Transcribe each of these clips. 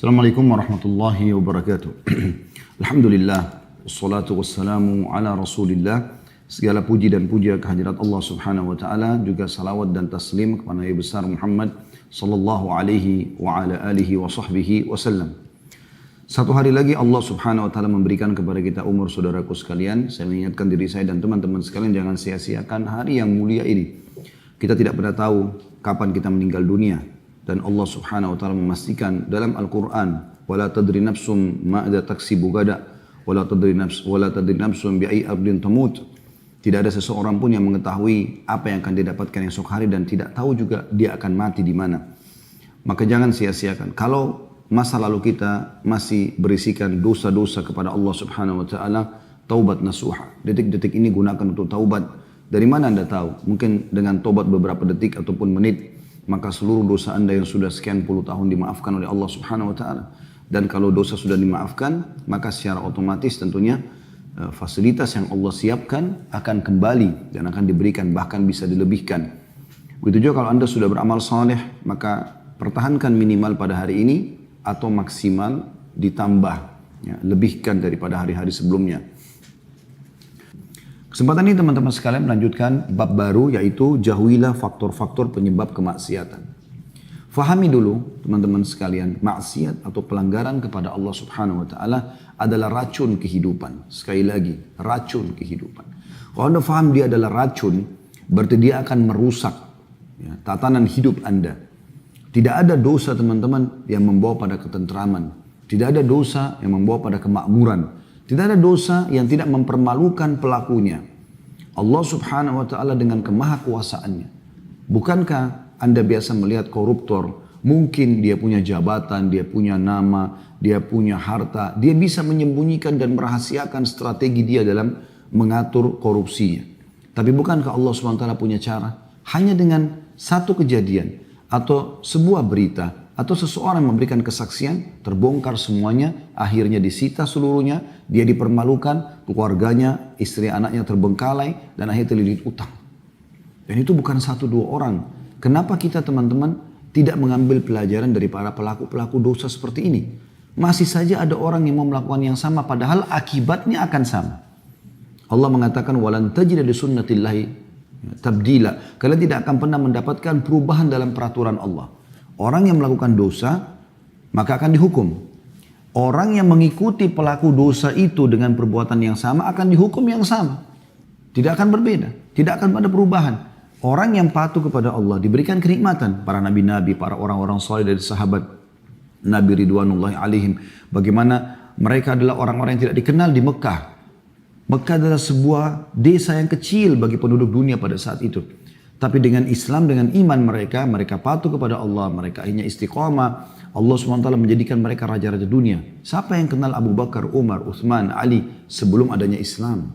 Assalamualaikum warahmatullahi wabarakatuh. Alhamdulillah, wassalatu wassalamu ala rasulillah. Segala puji dan puja kehadirat Allah subhanahu wa ta'ala, juga salawat dan taslim kepada Nabi besar Muhammad sallallahu alaihi wa ala alihi wa sahbihi wasallam. Satu hari lagi Allah subhanahu wa ta'ala memberikan kepada kita umur, saudaraku sekalian. Saya mengingatkan diri saya dan teman-teman sekalian, jangan sia-siakan hari yang mulia ini. Kita tidak pernah tahu kapan kita meninggal dunia. Dan Allah subhanahu wa ta'ala memastikan dalam Al-Quran, وَلَا تَدْرِ نَفْسٌ مَاذَا تَكْسِبُ غَدًا وَلَا تَدْرِ نَفْسٌ بِأَيِّ أَرْضٍ تَمُوتُ. Tidak ada seseorang pun yang mengetahui apa yang akan didapatkan esok hari dan tidak tahu juga dia akan mati di mana. Maka jangan sia-siakan. Kalau masa lalu kita masih berisikan dosa-dosa kepada Allah subhanahu wa ta'ala, taubat nasuha. Detik-detik ini gunakan untuk taubat. Dari mana Anda tahu? Mungkin dengan taubat beberapa detik ataupun menit, maka seluruh dosa Anda yang sudah sekian puluh tahun dimaafkan oleh Allah subhanahu wa ta'ala. Dan kalau dosa sudah dimaafkan, maka secara otomatis tentunya fasilitas yang Allah siapkan akan kembali dan akan diberikan, bahkan bisa dilebihkan. Begitu juga kalau Anda sudah beramal saleh, maka pertahankan minimal pada hari ini atau maksimal ditambah, ya, lebihkan daripada hari-hari sebelumnya. Kesempatan ini teman-teman sekalian melanjutkan bab baru, yaitu jauhilah faktor-faktor penyebab kemaksiatan. Fahami dulu teman-teman sekalian, maksiat atau pelanggaran kepada Allah subhanahu wa ta'ala adalah racun kehidupan. Sekali lagi, racun kehidupan. Kalau Anda faham dia adalah racun, berarti dia akan merusak, ya, tatanan hidup Anda. Tidak ada dosa teman-teman yang membawa pada ketentraman. Tidak ada dosa yang membawa pada kemakmuran. Tidak ada dosa yang tidak mempermalukan pelakunya. Allah subhanahu wa ta'ala dengan kemahakuasaannya. Bukankah Anda biasa melihat koruptor, mungkin dia punya jabatan, dia punya nama, dia punya harta, dia bisa menyembunyikan dan merahasiakan strategi dia dalam mengatur korupsinya. Tapi bukankah Allah subhanahu wa ta'ala punya cara? Hanya dengan satu kejadian atau sebuah berita, atau seseorang memberikan kesaksian, terbongkar semuanya, akhirnya disita seluruhnya, dia dipermalukan, keluarganya, istri anaknya terbengkalai, dan akhirnya terlilit utang. Dan itu bukan satu dua orang. Kenapa kita teman-teman tidak mengambil pelajaran dari para pelaku-pelaku dosa seperti ini? Masih saja ada orang yang mau melakukan yang sama, padahal akibatnya akan sama. Allah mengatakan, وَلَنْ تَجِدَ لِسُنَّةِ اللَّهِ تَبْدِيلًا. Kalian tidak akan pernah mendapatkan perubahan dalam peraturan Allah. Orang yang melakukan dosa, maka akan dihukum. Orang yang mengikuti pelaku dosa itu dengan perbuatan yang sama, akan dihukum yang sama. Tidak akan berbeda. Tidak akan ada perubahan. Orang yang patuh kepada Allah diberikan kenikmatan. Para nabi-nabi, para orang-orang saleh dari sahabat Nabi Ridwanullahi alaihim. Bagaimana mereka adalah orang-orang yang tidak dikenal di Mekah. Mekah adalah sebuah desa yang kecil bagi penduduk dunia pada saat itu. Tapi dengan Islam, dengan iman mereka, mereka patuh kepada Allah, mereka akhirnya istiqamah. Allah SWT menjadikan mereka raja-raja dunia. Siapa yang kenal Abu Bakar, Umar, Uthman, Ali sebelum adanya Islam?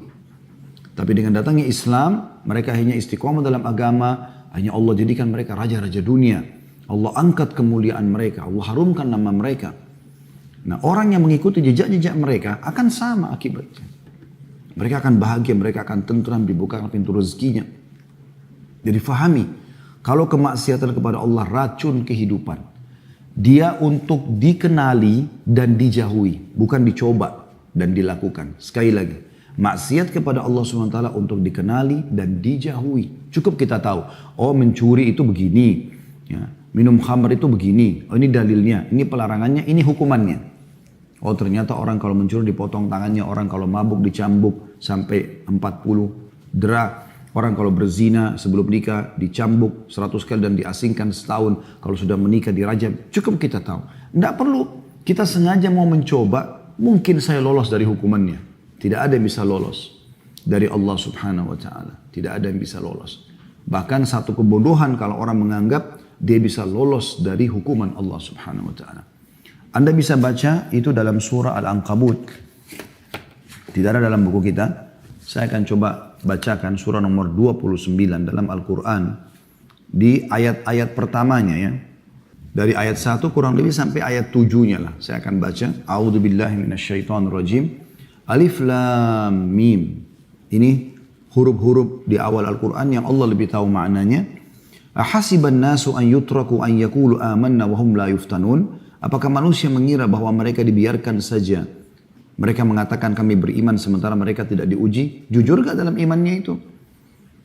Tapi dengan datangnya Islam, mereka akhirnya istiqamah dalam agama, akhirnya Allah jadikan mereka raja-raja dunia. Allah angkat kemuliaan mereka, Allah harumkan nama mereka. Nah, orang yang mengikuti jejak-jejak mereka akan sama akibatnya. Mereka akan bahagia, mereka akan tentram, dibukakan pintu rezekinya. Jadi fahami, kalau kemaksiatan kepada Allah racun kehidupan, dia untuk dikenali dan dijauhi, bukan dicoba dan dilakukan. Sekali lagi, maksiat kepada Allah SWT untuk dikenali dan dijauhi. Cukup kita tahu, oh mencuri itu begini, ya, minum khamr itu begini, oh ini dalilnya, ini pelarangannya, ini hukumannya. Oh ternyata orang kalau mencuri dipotong tangannya, orang kalau mabuk dicambuk sampai 40 dera. Orang kalau berzina sebelum nikah dicambuk 100 kali dan diasingkan setahun. Kalau sudah menikah dirajam. Cukup kita tahu. Tidak perlu kita sengaja mau mencoba. Mungkin saya lolos dari hukumannya. Tidak ada yang bisa lolos dari Allah subhanahu wa ta'ala. Tidak ada yang bisa lolos. Bahkan satu kebodohan kalau orang menganggap dia bisa lolos dari hukuman Allah subhanahu wa ta'ala. Anda bisa baca itu dalam surah Al-Ankabut. Tidak ada dalam buku kita. Saya akan coba bacakan surah nomor 29 dalam Al-Quran. Di ayat-ayat pertamanya ya. Dari ayat 1 kurang lebih sampai ayat 7-nya lah. Saya akan baca. A'udzubillahi minasyaitonirrajim. Alif lam mim. Ini huruf-huruf di awal Al-Quran yang Allah lebih tahu maknanya. Ahasiban nasu an yutraku an yakulu amanna wa hum la yuftanun. Apakah manusia mengira bahwa mereka dibiarkan saja? Mereka mengatakan kami beriman sementara mereka tidak diuji. Jujur gak dalam imannya itu?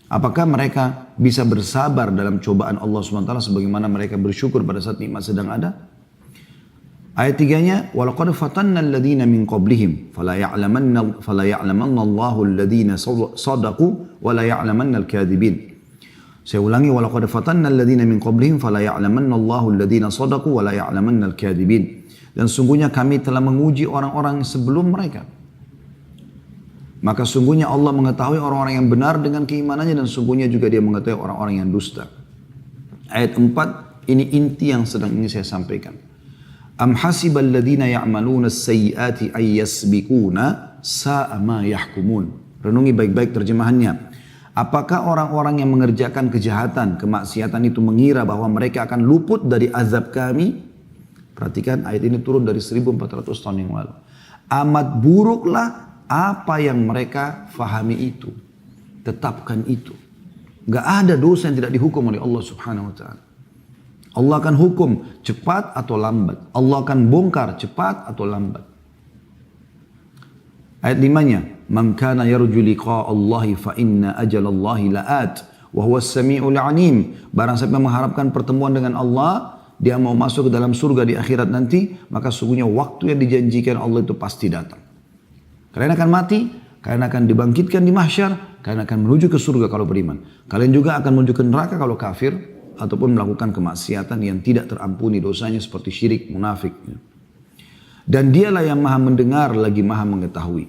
Apakah mereka bisa bersabar dalam cobaan Allah SWT sebagaimana mereka bersyukur pada saat nikmat sedang ada? Ayat 3-nya, وَلَقَدْ فَتَنَّ الَّذِينَ مِنْ قَبْلِهِمْ فَلَا يَعْلَمَنَّ اللَّهُ الَّذِينَ صَدَقُوا وَلَا يَعْلَمَنَّ الْكَاذِبِينَ. Saya ulangi, وَلَقَدْ فَتَنَّ الَّذِينَ مِنْ قَبْلِهِمْ فَلَا يَعْلَمَنَّ اللَّهُ الَّذِينَ صَدَقُوا وَلَا يَعْلَمَنَّ الْكَاذِبِينَ. Dan sungguhnya kami telah menguji orang-orang sebelum mereka. Maka sungguhnya Allah mengetahui orang-orang yang benar dengan keimanannya dan sungguhnya juga dia mengetahui orang-orang yang dusta. Ayat 4, ini inti yang sedang ini saya sampaikan. Am hasibal ladzina ya'maluna as-sayyi'ati ay yasbiquna sa'a ma yahkumun. Renungi baik-baik terjemahannya. Apakah orang-orang yang mengerjakan kejahatan, kemaksiatan itu mengira bahwa mereka akan luput dari azab kami? Perhatikan ayat ini turun dari 1400 tahun yang lalu. Amat buruklah apa yang mereka fahami itu. Tetapkan itu. Gak ada dosa yang tidak dihukum oleh Allah Subhanahu wa ta'ala. Allah akan hukum cepat atau lambat. Allah akan bongkar cepat atau lambat. Ayat 5-nya, "Man kana yarju liqa'a Allahi fa inna ajalallahi la'at wa huwa as-sami'ul 'alim." Barang siapa mengharapkan pertemuan dengan Allah, dia mau masuk ke dalam surga di akhirat nanti, maka sungguhnya waktu yang dijanjikan Allah itu pasti datang. Kalian akan mati, kalian akan dibangkitkan di mahsyar, kalian akan menuju ke surga kalau beriman. Kalian juga akan menuju ke neraka kalau kafir, ataupun melakukan kemaksiatan yang tidak terampuni dosanya seperti syirik, munafik. Dan dialah yang maha mendengar lagi maha mengetahui.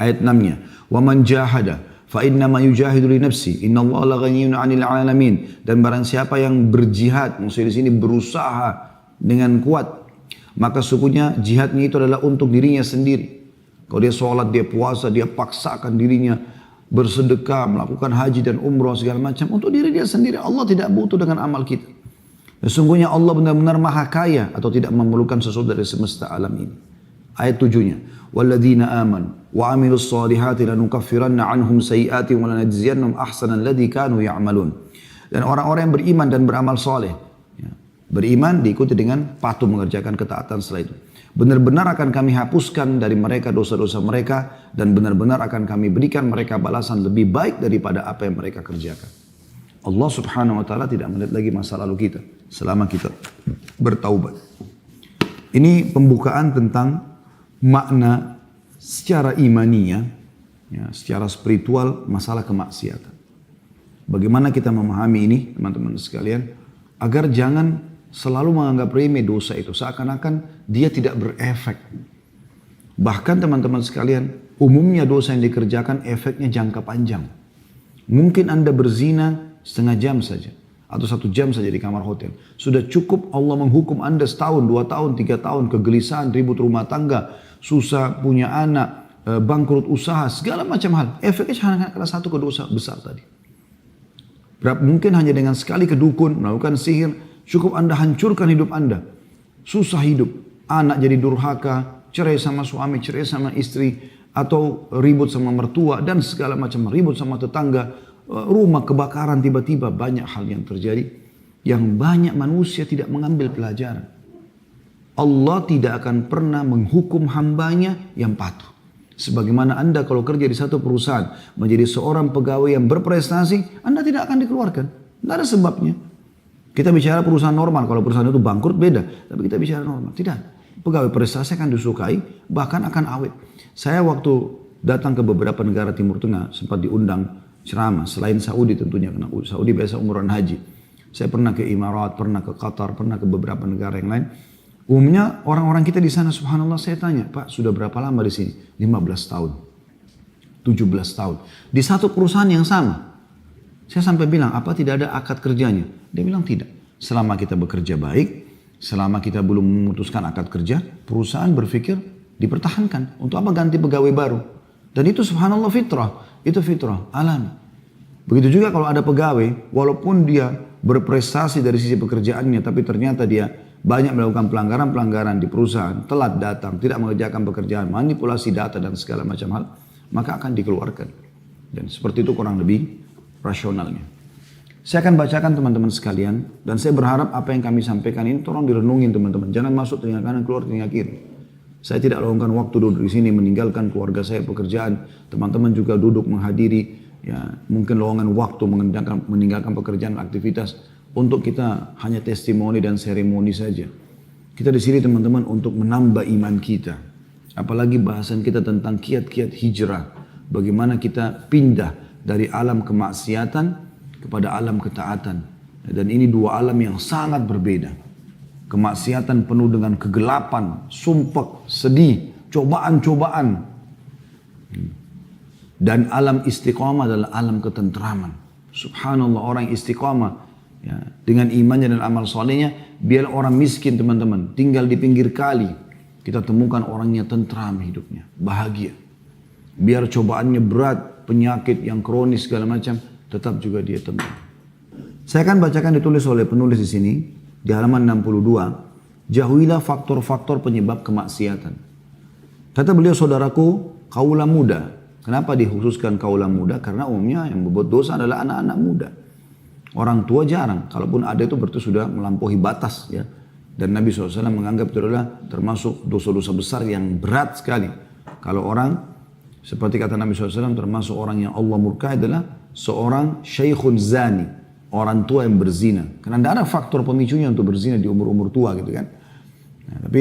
Ayat 6-nya, وَمَنْ جَاهَدَ فَإِنَّمَا يُجَاهِدُ لِنَفْسِهِ إِنَّ اللَّهَ لَغَنِيٌّ عَنِ الْعَالَمِينَ. Dan barang siapa yang berjihad, maksudnya di sini berusaha dengan kuat, maka sungguhnya jihadnya itu adalah untuk dirinya sendiri. Kalau dia sholat, dia puasa, dia paksakan dirinya bersedekah, melakukan haji dan umrah segala macam untuk diri dia sendiri. Allah tidak butuh dengan amal kita. Sesungguhnya Allah benar-benar maha kaya atau tidak memerlukan sesuatu dari semesta alam ini. Ayat 7-nya, "Walladzina amanu wa 'amilus solihati lanukaffiranna 'anhum sayyi'atihim wa lanajziyannahum ahsanal ladzi kanu ya'malun." Dan orang-orang yang beriman dan beramal soleh, beriman diikuti dengan patuh mengerjakan ketaatan setelah itu. Benar-benar akan kami hapuskan dari mereka dosa-dosa mereka dan benar-benar akan kami berikan mereka balasan lebih baik daripada apa yang mereka kerjakan. Allah Subhanahu wa ta'ala tidak melihat lagi masa lalu kita selama kita bertaubat. Ini pembukaan tentang makna secara imaniah, ya, secara spiritual masalah kemaksiatan. Bagaimana kita memahami ini teman-teman sekalian agar jangan selalu menganggap remeh dosa itu, seakan-akan dia tidak berefek. Bahkan teman-teman sekalian, umumnya dosa yang dikerjakan efeknya jangka panjang. Mungkin Anda berzina setengah jam saja, atau 1 jam saja di kamar hotel. Sudah cukup Allah menghukum Anda setahun, 2 tahun, 3 tahun, kegelisahan, ribut rumah tangga, susah punya anak, bangkrut usaha, segala macam hal. Efeknya hanya karena satu dosa besar tadi. Mungkin hanya dengan sekali ke dukun, melakukan sihir, cukup Anda hancurkan hidup Anda. Susah hidup. Anak jadi durhaka, cerai sama suami, cerai sama istri, atau ribut sama mertua, dan segala macam. Ribut sama tetangga, rumah kebakaran tiba-tiba. Banyak hal yang terjadi yang banyak manusia tidak mengambil pelajaran. Allah tidak akan pernah menghukum hambanya yang patuh. Sebagaimana Anda kalau kerja di satu perusahaan, menjadi seorang pegawai yang berprestasi, Anda tidak akan dikeluarkan. Tidak ada sebabnya. Kita bicara perusahaan normal, kalau perusahaan itu bangkrut beda. Tapi kita bicara normal, tidak. Pegawai prestasi akan disukai, bahkan akan awet. Saya waktu datang ke beberapa negara Timur Tengah, sempat diundang ceramah, selain Saudi tentunya, karena Saudi biasa umroh haji. Saya pernah ke Emirat, pernah ke Qatar, pernah ke beberapa negara yang lain. Umumnya orang-orang kita di sana, subhanallah, saya tanya, Pak sudah berapa lama di sini? 15 tahun, 17 tahun. Di satu perusahaan yang sama. Saya sampai bilang, apa tidak ada akad kerjanya? Dia bilang tidak. Selama kita bekerja baik, selama kita belum memutuskan akad kerja, perusahaan berpikir dipertahankan. Untuk apa ganti pegawai baru? Dan itu subhanallah fitrah. Itu fitrah, alami. Begitu juga kalau ada pegawai, walaupun dia berprestasi dari sisi pekerjaannya, tapi ternyata dia banyak melakukan pelanggaran-pelanggaran di perusahaan, telat datang, tidak mengerjakan pekerjaan, manipulasi data dan segala macam hal, maka akan dikeluarkan. Dan seperti itu kurang lebih rasionalnya. Saya akan bacakan teman-teman sekalian, dan saya berharap apa yang kami sampaikan ini tolong direnungin teman-teman. Jangan masuk telinga kanan, keluar telinga kiri. Saya tidak luangkan waktu duduk di sini, meninggalkan keluarga saya, pekerjaan. Teman-teman juga duduk menghadiri, ya mungkin luangan waktu meninggalkan pekerjaan, aktivitas. Untuk kita hanya testimoni dan seremoni saja. Kita di sini teman-teman untuk menambah iman kita. Apalagi bahasan kita tentang kiat-kiat hijrah. Bagaimana kita pindah dari alam kemaksiatan kepada alam ketaatan. Dan ini dua alam yang sangat berbeda. Kemaksiatan penuh dengan kegelapan, sumpek, sedih, cobaan-cobaan. Dan alam istiqamah adalah alam ketentraman. Subhanallah, orang istiqamah ya, dengan imannya dan amal solehnya, biar orang miskin teman-teman, tinggal di pinggir kali, kita temukan orangnya tentram hidupnya, bahagia. Biar cobaannya berat, penyakit yang kronis segala macam, tetap juga dia tenang. Saya akan bacakan ditulis oleh penulis di sini di halaman 62. Jauhilah faktor-faktor penyebab kemaksiatan. Kata beliau, saudaraku, kaulah muda. Kenapa dikhususkan kaulah muda? Karena umumnya yang membuat dosa adalah anak-anak muda. Orang tua jarang. Kalaupun ada itu berarti sudah melampaui batas, ya. Dan Nabi SAW menganggap itu adalah termasuk dosa-dosa besar yang berat sekali. Kalau orang seperti kata Nabi SAW, termasuk orang yang Allah murkai adalah seorang syekhun zani, orang tua yang berzina. Karena tidak ada faktor pemicunya untuk berzina di umur-umur tua gitu kan. Nah, tapi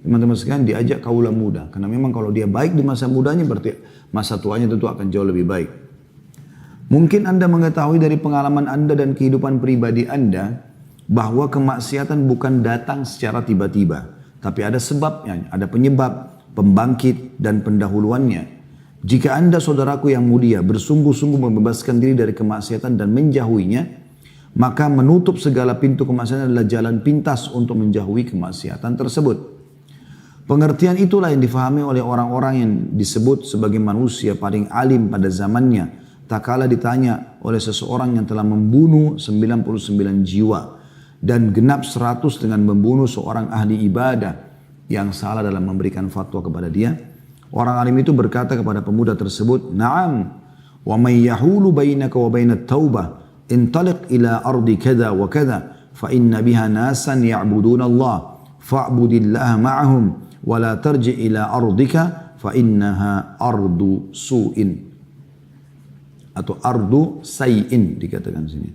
teman-teman sekalian diajak kaulah muda. Karena memang kalau dia baik di masa mudanya, berarti masa tuanya tentu akan jauh lebih baik. Mungkin Anda mengetahui dari pengalaman Anda dan kehidupan pribadi Anda, bahwa kemaksiatan bukan datang secara tiba-tiba. Tapi ada sebabnya, ada penyebab, pembangkit dan pendahuluannya. Jika Anda saudaraku yang mulia bersungguh-sungguh membebaskan diri dari kemaksiatan dan menjauhinya, maka menutup segala pintu kemaksiatan adalah jalan pintas untuk menjauhi kemaksiatan tersebut. Pengertian itulah yang difahami oleh orang-orang yang disebut sebagai manusia paling alim pada zamannya. Tak kala ditanya oleh seseorang yang telah membunuh 99 jiwa dan genap 100 dengan membunuh seorang ahli ibadah yang salah dalam memberikan fatwa kepada dia. Orang alim itu berkata kepada pemuda tersebut, "Na'am, wa may yahulu bainaka wa bainat taubah, intaliq ila ardi kada wa kada, fa inna biha nasan ya'buduna Allah, fa'budillaha ma'ahum, wa la tarji ila ardika, fa innaha ardu su'in." Atau ardu say'in dikatakan sini.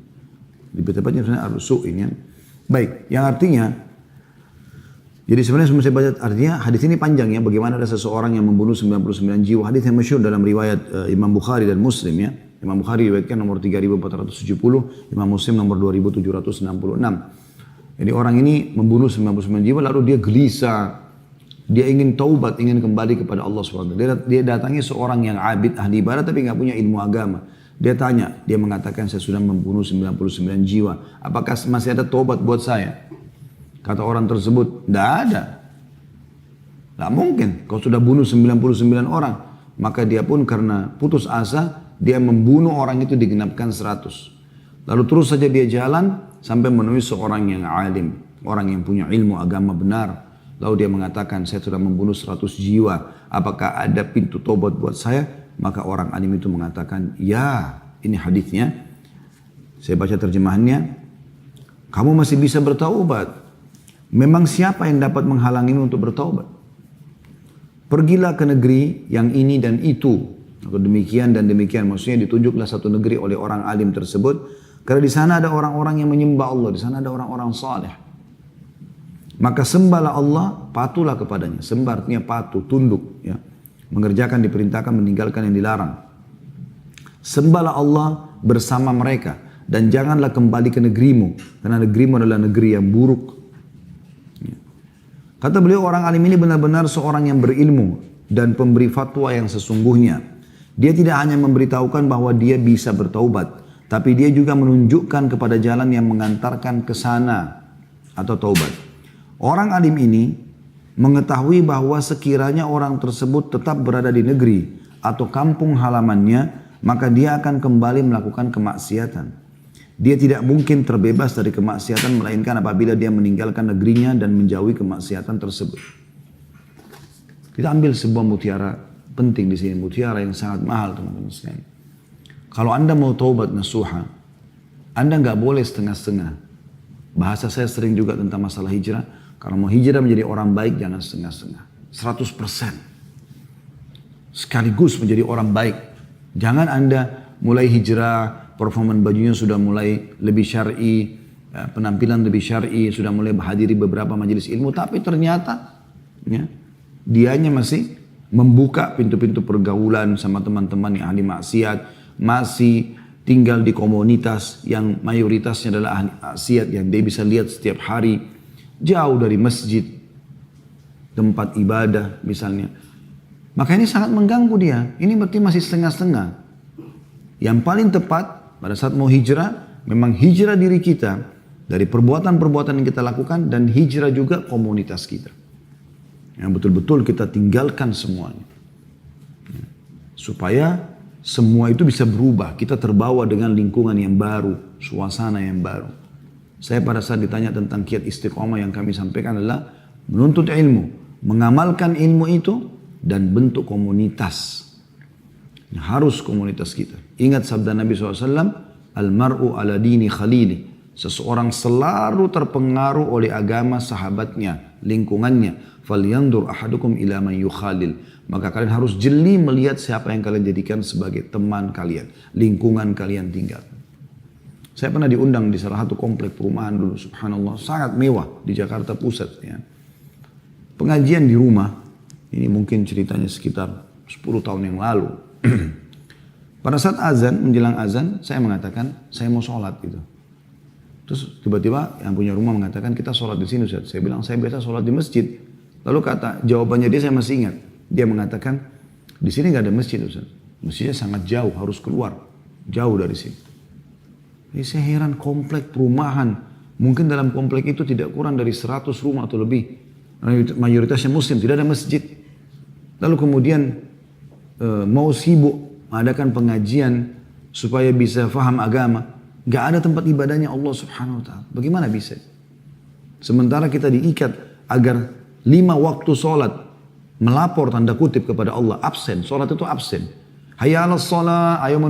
Lebih tepatnya sebenarnya ardu su'in ya. Baik, yang artinya, jadi sebenarnya sebelum saya baca artinya hadis ini panjang ya, bagaimana ada seseorang yang membunuh 99 jiwa. Hadis yang masyhur dalam riwayat Imam Bukhari dan Muslim ya. Imam Bukhari riwayatkan nomor 3470, Imam Muslim nomor 2766. Jadi orang ini membunuh 99 jiwa lalu dia gelisah. Dia ingin taubat, ingin kembali kepada Allah SWT. Dia datangi seorang yang abid ahli ibadah tapi nggak punya ilmu agama. Dia tanya, dia mengatakan saya sudah membunuh 99 jiwa. Apakah masih ada taubat buat saya? Kata orang tersebut, tidak ada. Tidak mungkin. Kau sudah bunuh 99 orang. Maka dia pun karena putus asa, dia membunuh orang itu digenapkan 100. Lalu terus saja dia jalan sampai menemui seorang yang alim. Orang yang punya ilmu agama benar. Lalu dia mengatakan, saya sudah membunuh 100 jiwa. Apakah ada pintu tobat buat saya? Maka orang alim itu mengatakan, ya, ini hadisnya. Saya baca terjemahannya. Kamu masih bisa bertaubat. Memang siapa yang dapat menghalangimu untuk bertaubat? Pergilah ke negeri yang ini dan itu. Atau demikian dan demikian. Maksudnya ditunjuklah satu negeri oleh orang alim tersebut. Karena di sana ada orang-orang yang menyembah Allah. Di sana ada orang-orang saleh. Maka sembahlah Allah, patuhlah kepadanya. Sembah artinya patuh, tunduk. Ya. Mengerjakan, diperintahkan, meninggalkan yang dilarang. Sembahlah Allah bersama mereka. Dan janganlah kembali ke negerimu. Karena negerimu adalah negeri yang buruk. Kata beliau, orang alim ini benar-benar seorang yang berilmu dan pemberi fatwa yang sesungguhnya. Dia tidak hanya memberitahukan bahwa dia bisa bertaubat, tapi dia juga menunjukkan kepada jalan yang mengantarkan ke sana atau taubat. Orang alim ini mengetahui bahwa sekiranya orang tersebut tetap berada di negeri atau kampung halamannya, maka dia akan kembali melakukan kemaksiatan. Dia tidak mungkin terbebas dari kemaksiatan melainkan apabila dia meninggalkan negerinya dan menjauhi kemaksiatan tersebut. Kita ambil sebuah mutiara penting di sini, mutiara yang sangat mahal teman-teman sekalian. Kalau Anda mau taubat nasuha, Anda nggak boleh setengah-setengah. Bahasa saya sering juga tentang masalah hijrah. Kalau mau hijrah menjadi orang baik jangan setengah-setengah. 100%. Sekaligus menjadi orang baik. Jangan Anda mulai hijrah, performan bajunya sudah mulai lebih syar'i, penampilan lebih syar'i, sudah mulai menghadiri beberapa majelis ilmu, tapi ternyata ya, dianya masih membuka pintu-pintu pergaulan sama teman-teman yang ahli maksiat, masih tinggal di komunitas yang mayoritasnya adalah ahli maksiat yang dia bisa lihat setiap hari, jauh dari masjid, tempat ibadah misalnya. Maka ini sangat mengganggu dia. Ini berarti masih setengah-setengah. Yang paling tepat pada saat mau hijrah, memang hijrah diri kita dari perbuatan-perbuatan yang kita lakukan dan hijrah juga komunitas kita. Yang betul-betul kita tinggalkan semuanya. Supaya semua itu bisa berubah. Kita terbawa dengan lingkungan yang baru, suasana yang baru. Saya pada saat ditanya tentang kiat istiqomah yang kami sampaikan adalah menuntut ilmu, mengamalkan ilmu itu dan bentuk komunitas. Harus komunitas kita. Ingat sabda Nabi SAW, Al-mar'u ala dini khalili. Seseorang selalu terpengaruh oleh agama sahabatnya, lingkungannya. Falyandur ahadukum ila man yukhalil. Maka kalian harus jeli melihat siapa yang kalian jadikan sebagai teman kalian, lingkungan kalian tinggal. Saya pernah diundang di salah satu komplek perumahan dulu, subhanallah, sangat mewah di Jakarta Pusat. Ya. Pengajian di rumah, ini mungkin ceritanya sekitar 10 tahun yang lalu. Pada saat azan, menjelang azan, saya mengatakan, saya mau sholat gitu. Terus tiba-tiba yang punya rumah mengatakan, kita sholat di sini Ustaz. Saya bilang, saya biasa sholat di masjid. Lalu jawabannya dia saya masih ingat. Dia mengatakan, di sini nggak ada masjid Ustaz. Masjidnya sangat jauh, harus keluar. Jauh dari sini. Jadi saya heran, komplek perumahan. Mungkin dalam komplek itu tidak kurang dari 100 rumah atau lebih. Mayoritasnya muslim, tidak ada masjid. Lalu kemudian mau sibuk mengadakan pengajian supaya bisa faham agama. Gak ada tempat ibadahnya Allah subhanahu wa ta'ala. Bagaimana bisa? Sementara kita diikat agar 5 waktu sholat melapor tanda kutip kepada Allah. Absen, sholat itu absen. Hayya ala sholat, ayo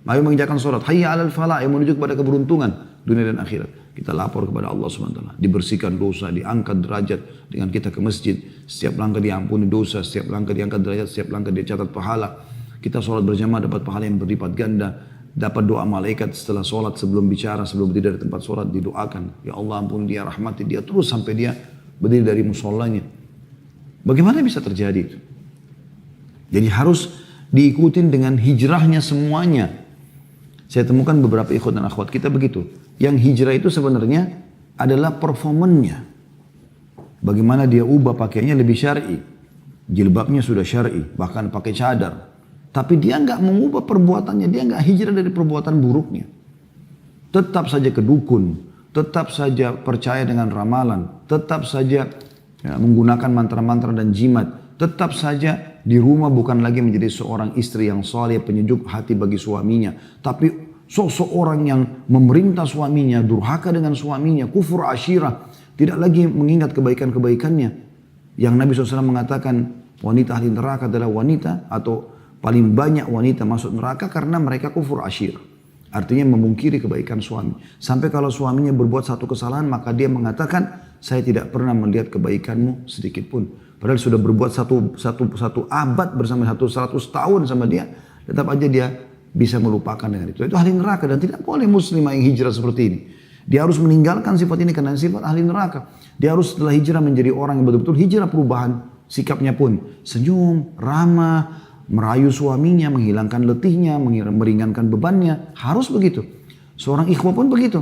mengerjakan sholat. Hayya ala falah, ayo menuju kepada keberuntungan dunia dan akhirat. Kita lapor kepada Allah subhanahu wa ta'ala. Dibersihkan dosa, diangkat derajat dengan kita ke masjid. Setiap langkah diampuni dosa, setiap langkah diangkat derajat, setiap langkah dicatat pahala. Kita sholat berjamaah dapat pahala yang berlipat ganda. Dapat doa malaikat setelah sholat, sebelum bicara, sebelum berdiri dari tempat sholat, didoakan. Ya Allah ampun dia, rahmati dia, terus sampai dia berdiri dari musholanya. Bagaimana bisa terjadi itu? Jadi harus diikutin dengan hijrahnya semuanya. Saya temukan beberapa ikhwan dan akhwat kita begitu. Yang hijrah itu sebenarnya adalah performannya. Bagaimana dia ubah pakaiannya lebih syar'i. Jilbabnya sudah syar'i, bahkan pakai cadar. Tapi dia nggak mengubah perbuatannya, dia nggak hijrah dari perbuatan buruknya. Tetap saja kedukun, tetap saja percaya dengan ramalan, tetap saja menggunakan mantra-mantra dan jimat, tetap saja di rumah bukan lagi menjadi seorang istri yang saleh, penyejuk hati bagi suaminya, tapi sosok orang yang memerintah suaminya, durhaka dengan suaminya, kufur asyirah, tidak lagi mengingat kebaikan-kebaikannya. Yang Nabi SAW mengatakan wanita ahli neraka adalah wanita atau paling banyak wanita masuk neraka karena mereka kufur asyir. Artinya memungkiri kebaikan suami. Sampai kalau suaminya berbuat satu kesalahan maka dia mengatakan saya tidak pernah melihat kebaikanmu sedikit pun. Padahal sudah berbuat satu abad bersama 100 tahun sama dia. Tetap aja dia bisa melupakan dengan itu. Itu ahli neraka dan tidak boleh muslimah yang hijrah seperti ini. Dia harus meninggalkan sifat ini karena sifat ahli neraka. Dia harus setelah hijrah menjadi orang yang betul-betul hijrah perubahan. Sikapnya pun senyum, ramah, merayu suaminya, menghilangkan letihnya, meringankan bebannya. Harus begitu. Seorang ikhwah pun begitu.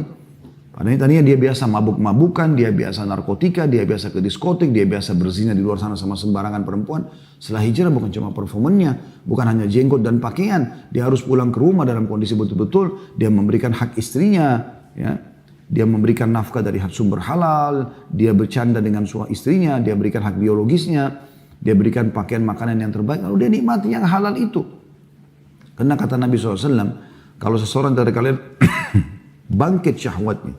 Tadinya dia biasa mabuk-mabukan, dia biasa narkotika, dia biasa ke diskotik, dia biasa berzina di luar sana sama sembarangan perempuan. Setelah hijrah bukan cuma performannya, bukan hanya jenggot dan pakaian. Dia harus pulang ke rumah dalam kondisi betul-betul. Dia memberikan hak istrinya. Ya. Dia memberikan nafkah dari sumber halal. Dia bercanda dengan istrinya. Dia berikan hak biologisnya. Dia berikan pakaian makanan yang terbaik, lalu dia nikmati yang halal itu. Karena kata Nabi SAW, kalau seseorang dari kalian bangkit syahwatnya,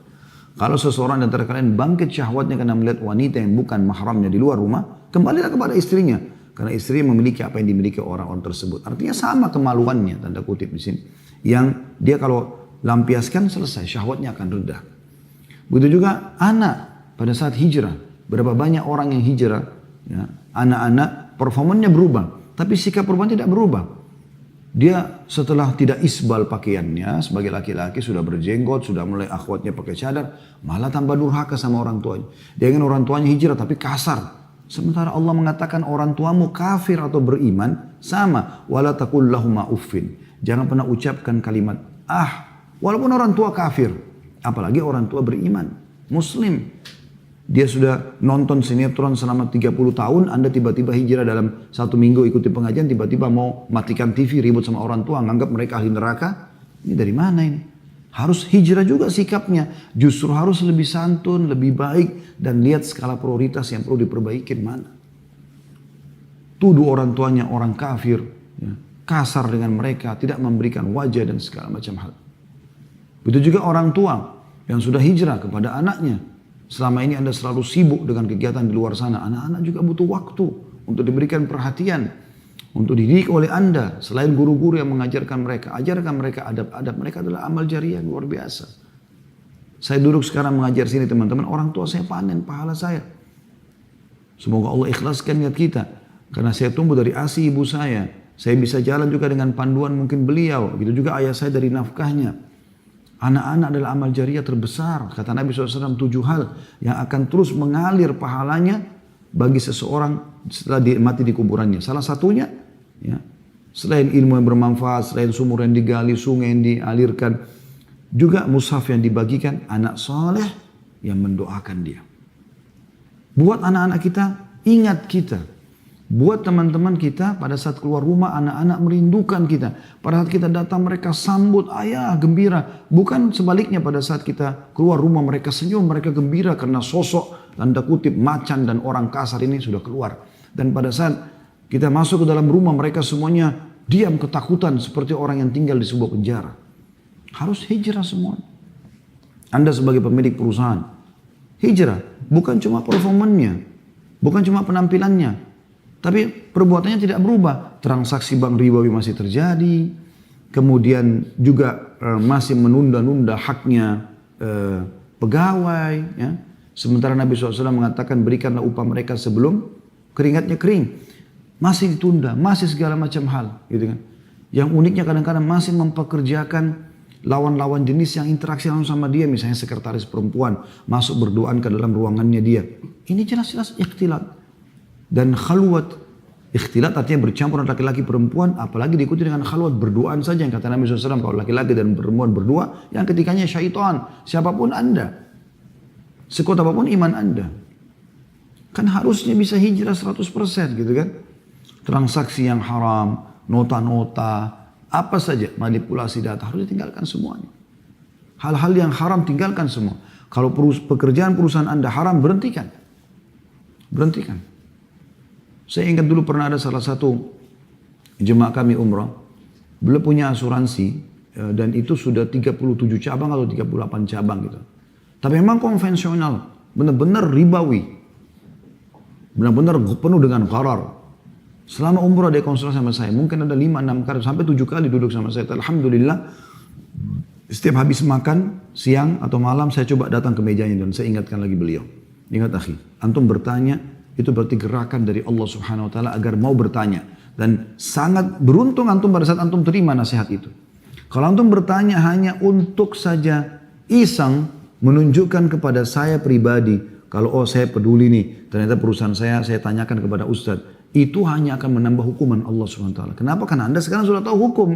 kalau seseorang dari kalian bangkit syahwatnya karena melihat wanita yang bukan mahramnya di luar rumah, kembalilah kepada istrinya. Karena istri memiliki apa yang dimiliki orang-orang tersebut. Artinya sama kemaluannya, tanda kutip di sini. Yang dia kalau lampiaskan, selesai, syahwatnya akan reda. Begitu juga anak pada saat hijrah. Berapa banyak orang yang hijrah, ya, anak-anak performanya berubah, tapi sikap perempuan tidak berubah. Dia setelah tidak isbal pakaiannya sebagai laki-laki, sudah berjenggot, sudah mulai akhwatnya pakai cadar, malah tambah durhaka sama orang tuanya. Dia ingin orang tuanya hijrah tapi kasar. Sementara Allah mengatakan orang tuamu kafir atau beriman sama, wala taqul lahuma uffin. Jangan pernah ucapkan kalimat walaupun orang tua kafir, apalagi orang tua beriman, muslim. Dia sudah nonton sinetron selama 30 tahun, Anda tiba-tiba hijrah dalam 1 minggu ikuti pengajian, tiba-tiba mau matikan TV, ribut sama orang tua, nganggap mereka ahli neraka. Ini dari mana ini? Harus hijrah juga sikapnya. Justru harus lebih santun, lebih baik, dan lihat skala prioritas yang perlu diperbaikin mana. Tuduh orang tuanya orang kafir, ya, kasar dengan mereka, tidak memberikan wajah dan segala macam hal. Begitu juga orang tua yang sudah hijrah kepada anaknya. Selama ini Anda selalu sibuk dengan kegiatan di luar sana. Anak-anak juga butuh waktu untuk diberikan perhatian. Untuk dididik oleh Anda. Selain guru-guru yang mengajarkan mereka. Ajarkan mereka adab-adab. Mereka adalah amal jariah luar biasa. Saya duduk sekarang mengajar sini teman-teman. Orang tua saya panen pahala saya. Semoga Allah ikhlaskan niat kita. Karena saya tumbuh dari ASI ibu saya. Saya bisa jalan juga dengan panduan mungkin beliau. Gitu juga ayah saya dari nafkahnya. Anak-anak adalah amal jariah terbesar. Kata Nabi SAW 7 hal yang akan terus mengalir pahalanya bagi seseorang setelah mati di kuburannya. Salah satunya, ya, selain ilmu yang bermanfaat, selain sumur yang digali, sungai yang dialirkan, juga mushaf yang dibagikan, anak soleh yang mendoakan dia. Buat anak-anak kita, ingat kita. Buat teman-teman kita pada saat keluar rumah anak-anak merindukan kita. Pada saat kita datang mereka sambut ayah gembira. Bukan sebaliknya pada saat kita keluar rumah mereka senyum, mereka gembira karena sosok tanda kutip macan dan orang kasar ini sudah keluar. Dan pada saat kita masuk ke dalam rumah mereka semuanya diam ketakutan seperti orang yang tinggal di sebuah penjara. Harus hijrah semua. Anda sebagai pemilik perusahaan, hijrah bukan cuma performannya, bukan cuma penampilannya. Tapi perbuatannya tidak berubah. Transaksi bank ribawi masih terjadi. Kemudian juga masih menunda-nunda haknya pegawai. Ya. Sementara Nabi SAW mengatakan berikanlah upah mereka sebelum keringatnya kering. Masih ditunda, masih segala macam hal. Gitu kan. Yang uniknya kadang-kadang masih mempekerjakan lawan-lawan jenis yang interaksi langsung sama dia. Misalnya sekretaris perempuan masuk berduaan ke dalam ruangannya dia. Ini jelas-jelas ikhtilat. Dan khalwat, ikhtilat artinya bercampur laki-laki perempuan, apalagi diikuti dengan khalwat berduaan saja yang kata Nabi SAW, kalau laki-laki dan perempuan berdua, yang ketiganya syaitan, siapapun Anda, sekuat apapun iman Anda, kan harusnya bisa hijrah 100% gitu kan, transaksi yang haram, nota-nota, apa saja, manipulasi data, harus ditinggalkan semuanya. Hal-hal yang haram tinggalkan semua. Kalau pekerjaan perusahaan Anda haram, berhentikan. Berhentikan. Saya ingat dulu pernah ada salah satu jemaah kami umrah. Beliau punya asuransi dan itu sudah 37 cabang atau 38 cabang gitu. Tapi memang konvensional, benar-benar ribawi. Benar-benar penuh dengan gharar. Selama umrah dia konsultasi sama saya, mungkin ada 5-6 kali, sampai 7 kali duduk sama saya. Alhamdulillah, setiap habis makan, siang atau malam saya coba datang ke mejanya dan saya ingatkan lagi beliau. Ingat akhi, antum bertanya, itu berarti gerakan dari Allah Subhanahu Wa Taala agar mau bertanya. Dan sangat beruntung antum pada saat antum terima nasihat itu. Kalau antum bertanya hanya untuk saja iseng menunjukkan kepada saya pribadi, kalau saya peduli nih, ternyata perusahaan saya tanyakan kepada Ustadz, itu hanya akan menambah hukuman Allah Subhanahu Wa Taala. Kenapa? Karena Anda sekarang sudah tahu hukum,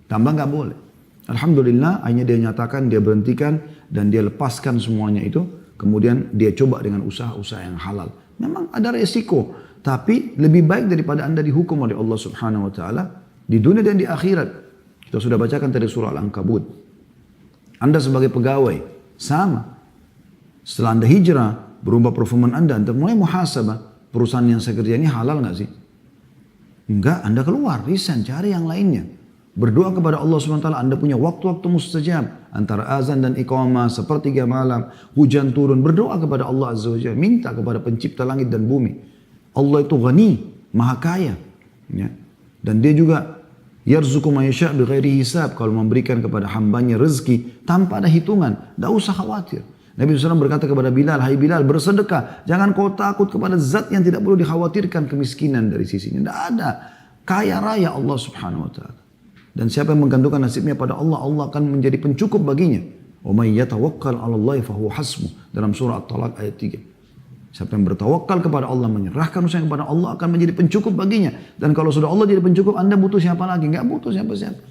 tambah nggak boleh. Alhamdulillah, akhirnya dia nyatakan, dia berhentikan dan dia lepaskan semuanya itu. Kemudian dia coba dengan usaha-usaha yang halal. Memang ada resiko, tapi lebih baik daripada Anda dihukum oleh Allah Subhanahu Wa Taala di dunia dan di akhirat. Kita sudah bacakan tadi surah Al-Ankabut. Anda sebagai pegawai sama. Setelah Anda hijrah, berubah performa Anda mulai muhasabah. Perusahaan yang saya kerja ini halal nggak sih? Enggak, Anda keluar, resign, cari yang lainnya. Berdoa kepada Allah SWT, Anda punya waktu-waktu mustajab. Antara azan dan iqamah, sepertiga malam, hujan turun. Berdoa kepada Allah Azza wa Jalla. Minta kepada pencipta langit dan bumi. Allah itu ghani, maha kaya. Ya. Dan dia juga Yarzuqu man yasha' bighairi hisab. Kalau memberikan kepada hambanya rezeki tanpa ada hitungan, tidak usah khawatir. Nabi SAW berkata kepada Bilal, hai Bilal, bersedekah. Jangan kau takut kepada zat yang tidak perlu dikhawatirkan kemiskinan dari sisinya. Tidak ada. Kaya raya Allah Subhanahu wa ta'ala. Dan siapa yang menggantungkan nasibnya pada Allah, Allah akan menjadi pencukup baginya. Wa may yatawakkal 'ala Allah fa huwa hasbuh. Dalam surah At-Talaq ayat 3. Siapa yang bertawakal kepada Allah, menyerahkan usaha kepada Allah, akan menjadi pencukup baginya. Dan kalau sudah Allah jadi pencukup, Anda butuh siapa lagi? Enggak butuh siapa-siapa.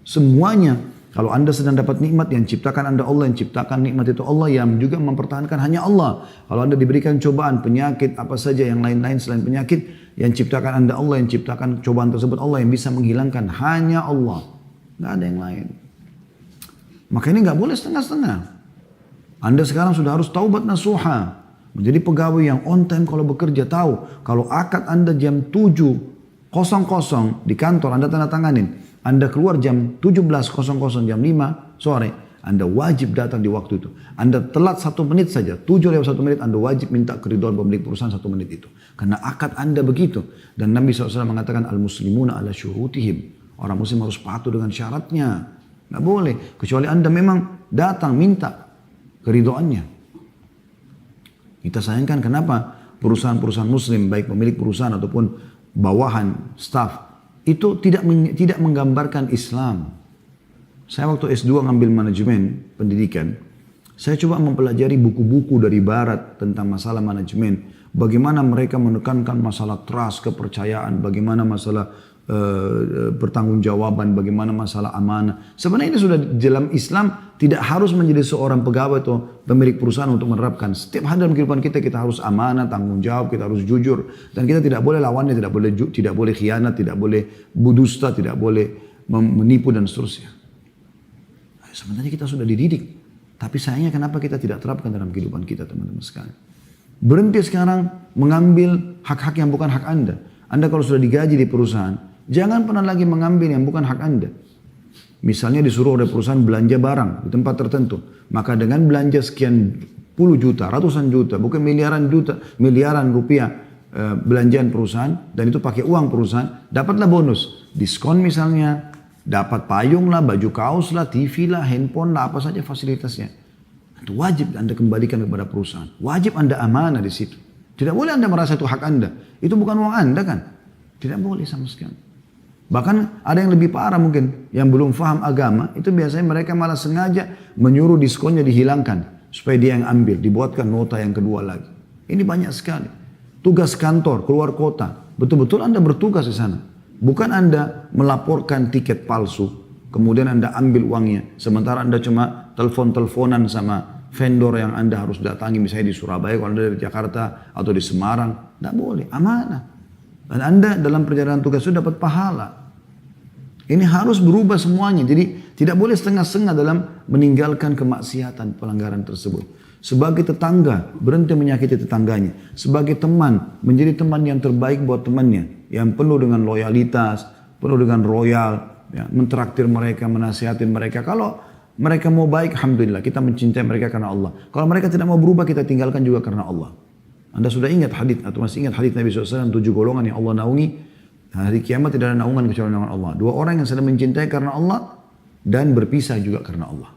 Semuanya. Kalau Anda sedang dapat nikmat, yang ciptakan Anda Allah, yang ciptakan nikmat itu Allah, yang juga mempertahankan hanya Allah. Kalau Anda diberikan cobaan, penyakit, apa saja yang lain-lain selain penyakit, yang ciptakan Anda Allah, yang ciptakan cobaan tersebut Allah, yang bisa menghilangkan hanya Allah. Nggak ada yang lain. Maka ini nggak boleh setengah-setengah. Anda sekarang sudah harus taubat nasuha. Menjadi pegawai yang on time kalau bekerja, tahu. Kalau akad Anda jam 7.00 di kantor, Anda tanda tanganin. Anda keluar jam 17.00, jam 5 sore, Anda wajib datang di waktu itu. Anda telat 1 menit saja, 7 lewat 1 menit, Anda wajib minta keridhaan pemilik perusahaan 1 menit itu. Karena akad Anda begitu. Dan Nabi SAW mengatakan, al-muslimuna ala syurutihim. Orang muslim harus patuh dengan syaratnya. Nggak boleh, kecuali Anda memang datang minta keridhaannya. Kita sayangkan kenapa perusahaan-perusahaan muslim, baik pemilik perusahaan ataupun bawahan, staff, itu tidak menggambarkan Islam. Saya waktu S2 ngambil manajemen pendidikan, saya coba mempelajari buku-buku dari barat tentang masalah manajemen. Bagaimana mereka menekankan masalah trust, kepercayaan, bagaimana masalah pertanggungjawaban, bagaimana masalah amanah. Sebenarnya ini sudah dalam Islam, tidak harus menjadi seorang pegawai atau pemilik perusahaan untuk menerapkan. Setiap hari dalam kehidupan kita, kita harus amanah, tanggung jawab, kita harus jujur. Dan kita tidak boleh lawannya, tidak boleh khianat, tidak boleh budusta, tidak boleh menipu dan seterusnya. Sebenarnya kita sudah dididik. Tapi sayangnya kenapa kita tidak terapkan dalam kehidupan kita, teman-teman sekalian. Berhenti sekarang mengambil hak-hak yang bukan hak Anda. Anda kalau sudah digaji di perusahaan, jangan pernah lagi mengambil yang bukan hak Anda. Misalnya disuruh oleh perusahaan belanja barang di tempat tertentu. Maka dengan belanja sekian puluh juta, ratusan juta, bukan miliaran rupiah belanjaan perusahaan, dan itu pakai uang perusahaan, dapatlah bonus. Diskon misalnya, dapat payung lah, baju kaos lah, TV lah, handphone lah, apa saja fasilitasnya. Itu wajib Anda kembalikan kepada perusahaan. Wajib Anda amanah di situ. Tidak boleh Anda merasa itu hak Anda. Itu bukan uang Anda kan? Tidak boleh sama sekali. Bahkan ada yang lebih parah mungkin, yang belum paham agama, itu biasanya mereka malah sengaja menyuruh diskonnya dihilangkan. Supaya dia yang ambil, dibuatkan nota yang kedua lagi. Ini banyak sekali. Tugas kantor, keluar kota. Betul-betul Anda bertugas di sana. Bukan Anda melaporkan tiket palsu, kemudian Anda ambil uangnya. Sementara Anda cuma telepon-teleponan sama vendor yang Anda harus datangi, misalnya di Surabaya, kalau Anda dari Jakarta atau di Semarang. Tidak boleh, amanah. Dan Anda dalam perjalanan tugas itu dapat pahala. Ini harus berubah semuanya. Jadi tidak boleh setengah-setengah dalam meninggalkan kemaksiatan, pelanggaran tersebut. Sebagai tetangga, berhenti menyakiti tetangganya. Sebagai teman, menjadi teman yang terbaik buat temannya. Yang penuh dengan loyalitas, penuh dengan royal. Ya, mentraktir mereka, menasihatin mereka. Kalau mereka mau baik, alhamdulillah, kita mencintai mereka karena Allah. Kalau mereka tidak mau berubah, kita tinggalkan juga karena Allah. Anda sudah ingat hadis atau masih ingat hadis Nabi SAW, 7 golongan yang Allah naungi. Hari kiamat tidak ada naungan kecuali naungan Allah. 2 orang yang saling mencintai karena Allah dan berpisah juga karena Allah.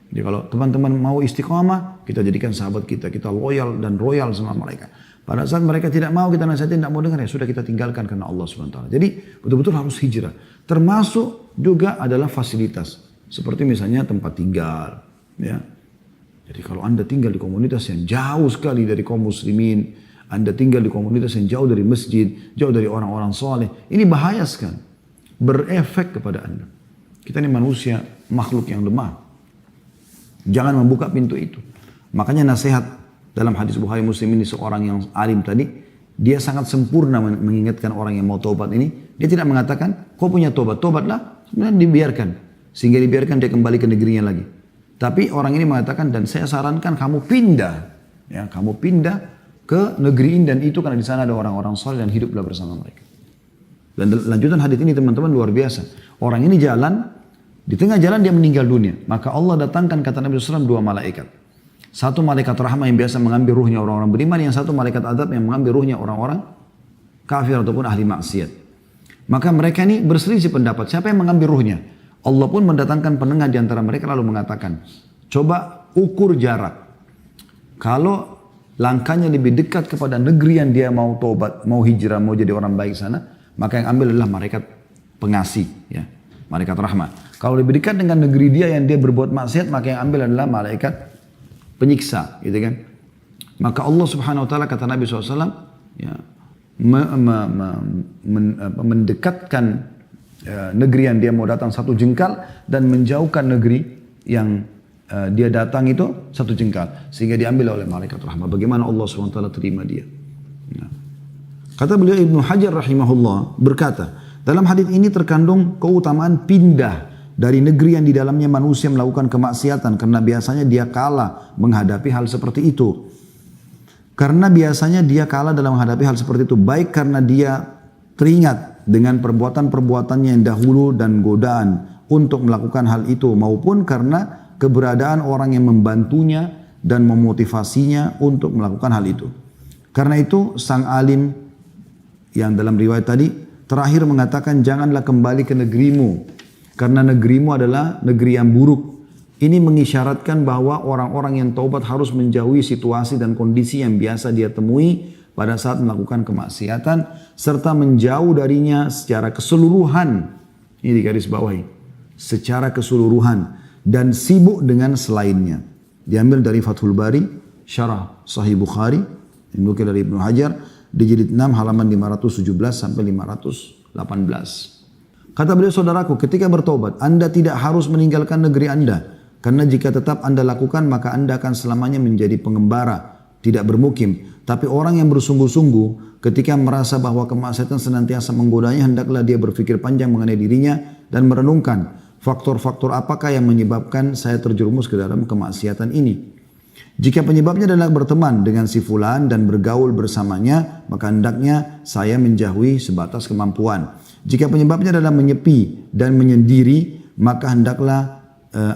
Jadi kalau teman-teman mau istiqamah, kita jadikan sahabat kita, kita loyal dan royal sama mereka. Pada saat mereka tidak mau, kita nasihatin, tidak mau dengar, ya sudah kita tinggalkan karena Allah SWT. Jadi betul-betul harus hijrah. Termasuk juga adalah fasilitas. Seperti misalnya tempat tinggal. Ya. Jadi kalau Anda tinggal di komunitas yang jauh sekali dari kaum muslimin, Anda tinggal di komunitas yang jauh dari masjid, jauh dari orang-orang soleh, ini bahaya sekali. Berefek kepada Anda. Kita ini manusia, makhluk yang lemah. Jangan membuka pintu itu. Makanya nasihat dalam hadis Bukhari Muslim ini, seorang yang alim tadi, dia sangat sempurna mengingatkan orang yang mau taubat ini. Dia tidak mengatakan, kau punya taubat, taubatlah, sebenarnya dibiarkan. Sehingga dibiarkan dia kembali ke negerinya lagi. Tapi orang ini mengatakan, dan saya sarankan kamu pindah. Ya, kamu pindah ke negeri ini dan itu, karena di sana ada orang-orang soleh dan hiduplah bersama mereka. Dan lanjutan hadis ini teman-teman luar biasa. Orang ini jalan, di tengah jalan dia meninggal dunia. Maka Allah datangkan, kata Nabi SAW, 2 malaikat. Satu malaikat rahmah yang biasa mengambil ruhnya orang-orang beriman, yang satu malaikat adab yang mengambil ruhnya orang-orang kafir ataupun ahli maksiat. Maka mereka ini berselisih pendapat. Siapa yang mengambil ruhnya? Allah pun mendatangkan penengah di antara mereka lalu mengatakan, coba ukur jarak. Kalau langkahnya lebih dekat kepada negeri yang dia mau tobat, mau hijrah, mau jadi orang baik sana, maka yang ambil adalah malaikat pengasih, ya, malaikat rahmat. Kalau lebih dekat dengan negeri dia yang dia berbuat maksiat, maka yang ambil adalah malaikat penyiksa, gitu kan? Maka Allah Subhanahu Wa Taala kata Nabi SAW, ya, mendekatkan negeri yang dia mau datang satu jengkal dan menjauhkan negeri yang dia datang itu satu jengkal sehingga diambil oleh malaikat rahmat. Bagaimana Allah SWT terima dia? Ya. Kata beliau Ibnu Hajar rahimahullah berkata, dalam hadis ini terkandung keutamaan pindah dari negeri yang di dalamnya manusia melakukan kemaksiatan karena biasanya dia kalah menghadapi hal seperti itu. Karena biasanya dia kalah dalam menghadapi hal seperti itu. Baik karena dia teringat dengan perbuatan-perbuatannya yang dahulu dan godaan untuk melakukan hal itu. Maupun karena keberadaan orang yang membantunya dan memotivasinya untuk melakukan hal itu. Karena itu sang alim yang dalam riwayat tadi terakhir mengatakan janganlah kembali ke negerimu. Karena negerimu adalah negeri yang buruk. Ini mengisyaratkan bahwa orang-orang yang taubat harus menjauhi situasi dan kondisi yang biasa dia temui pada saat melakukan kemaksiatan serta menjauh darinya secara keseluruhan. Ini di garis bawahi. Secara keseluruhan dan sibuk dengan selainnya. Diambil dari Fathul Bari, Syarah Sahih Bukhari, dinukil dari Ibnu Hajar di jilid 6 halaman 517 sampai 518. Kata beliau, saudaraku, ketika bertobat, Anda tidak harus meninggalkan negeri Anda. Karena jika tetap Anda lakukan, maka Anda akan selamanya menjadi pengembara, tidak bermukim. Tapi orang yang bersungguh-sungguh, ketika merasa bahwa kemaksiatan senantiasa menggodanya, hendaklah dia berpikir panjang mengenai dirinya dan merenungkan faktor-faktor apakah yang menyebabkan saya terjerumus ke dalam kemaksiatan ini. Jika penyebabnya adalah berteman dengan si fulan dan bergaul bersamanya, maka hendaknya saya menjauhi sebatas kemampuan. Jika penyebabnya adalah menyepi dan menyendiri, maka hendaklah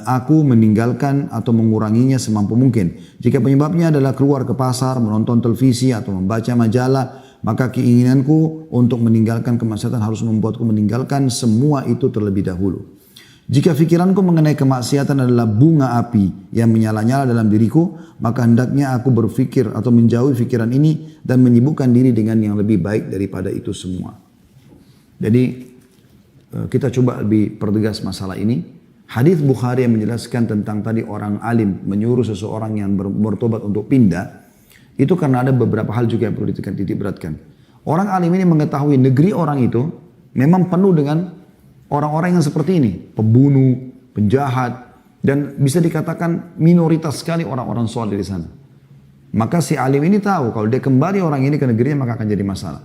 aku meninggalkan atau menguranginya semampu mungkin. Jika penyebabnya adalah keluar ke pasar, menonton televisi atau membaca majalah, maka keinginanku untuk meninggalkan kemaksiatan harus membuatku meninggalkan semua itu terlebih dahulu. Jika fikiranku mengenai kemaksiatan adalah bunga api yang menyala-nyala dalam diriku, maka hendaknya aku berpikir atau menjauhi pikiran ini dan menyibukkan diri dengan yang lebih baik daripada itu semua. Jadi kita coba lebih pertegas masalah ini. Hadis Bukhari yang menjelaskan tentang tadi orang alim menyuruh seseorang yang bertobat untuk pindah, itu karena ada beberapa hal juga yang perlu dititik beratkan. Orang alim ini mengetahui negeri orang itu memang penuh dengan orang-orang yang seperti ini, pembunuh, penjahat, dan bisa dikatakan minoritas sekali orang-orang soleh di sana. Maka si alim ini tahu kalau dia kembali orang ini ke negerinya maka akan jadi masalah.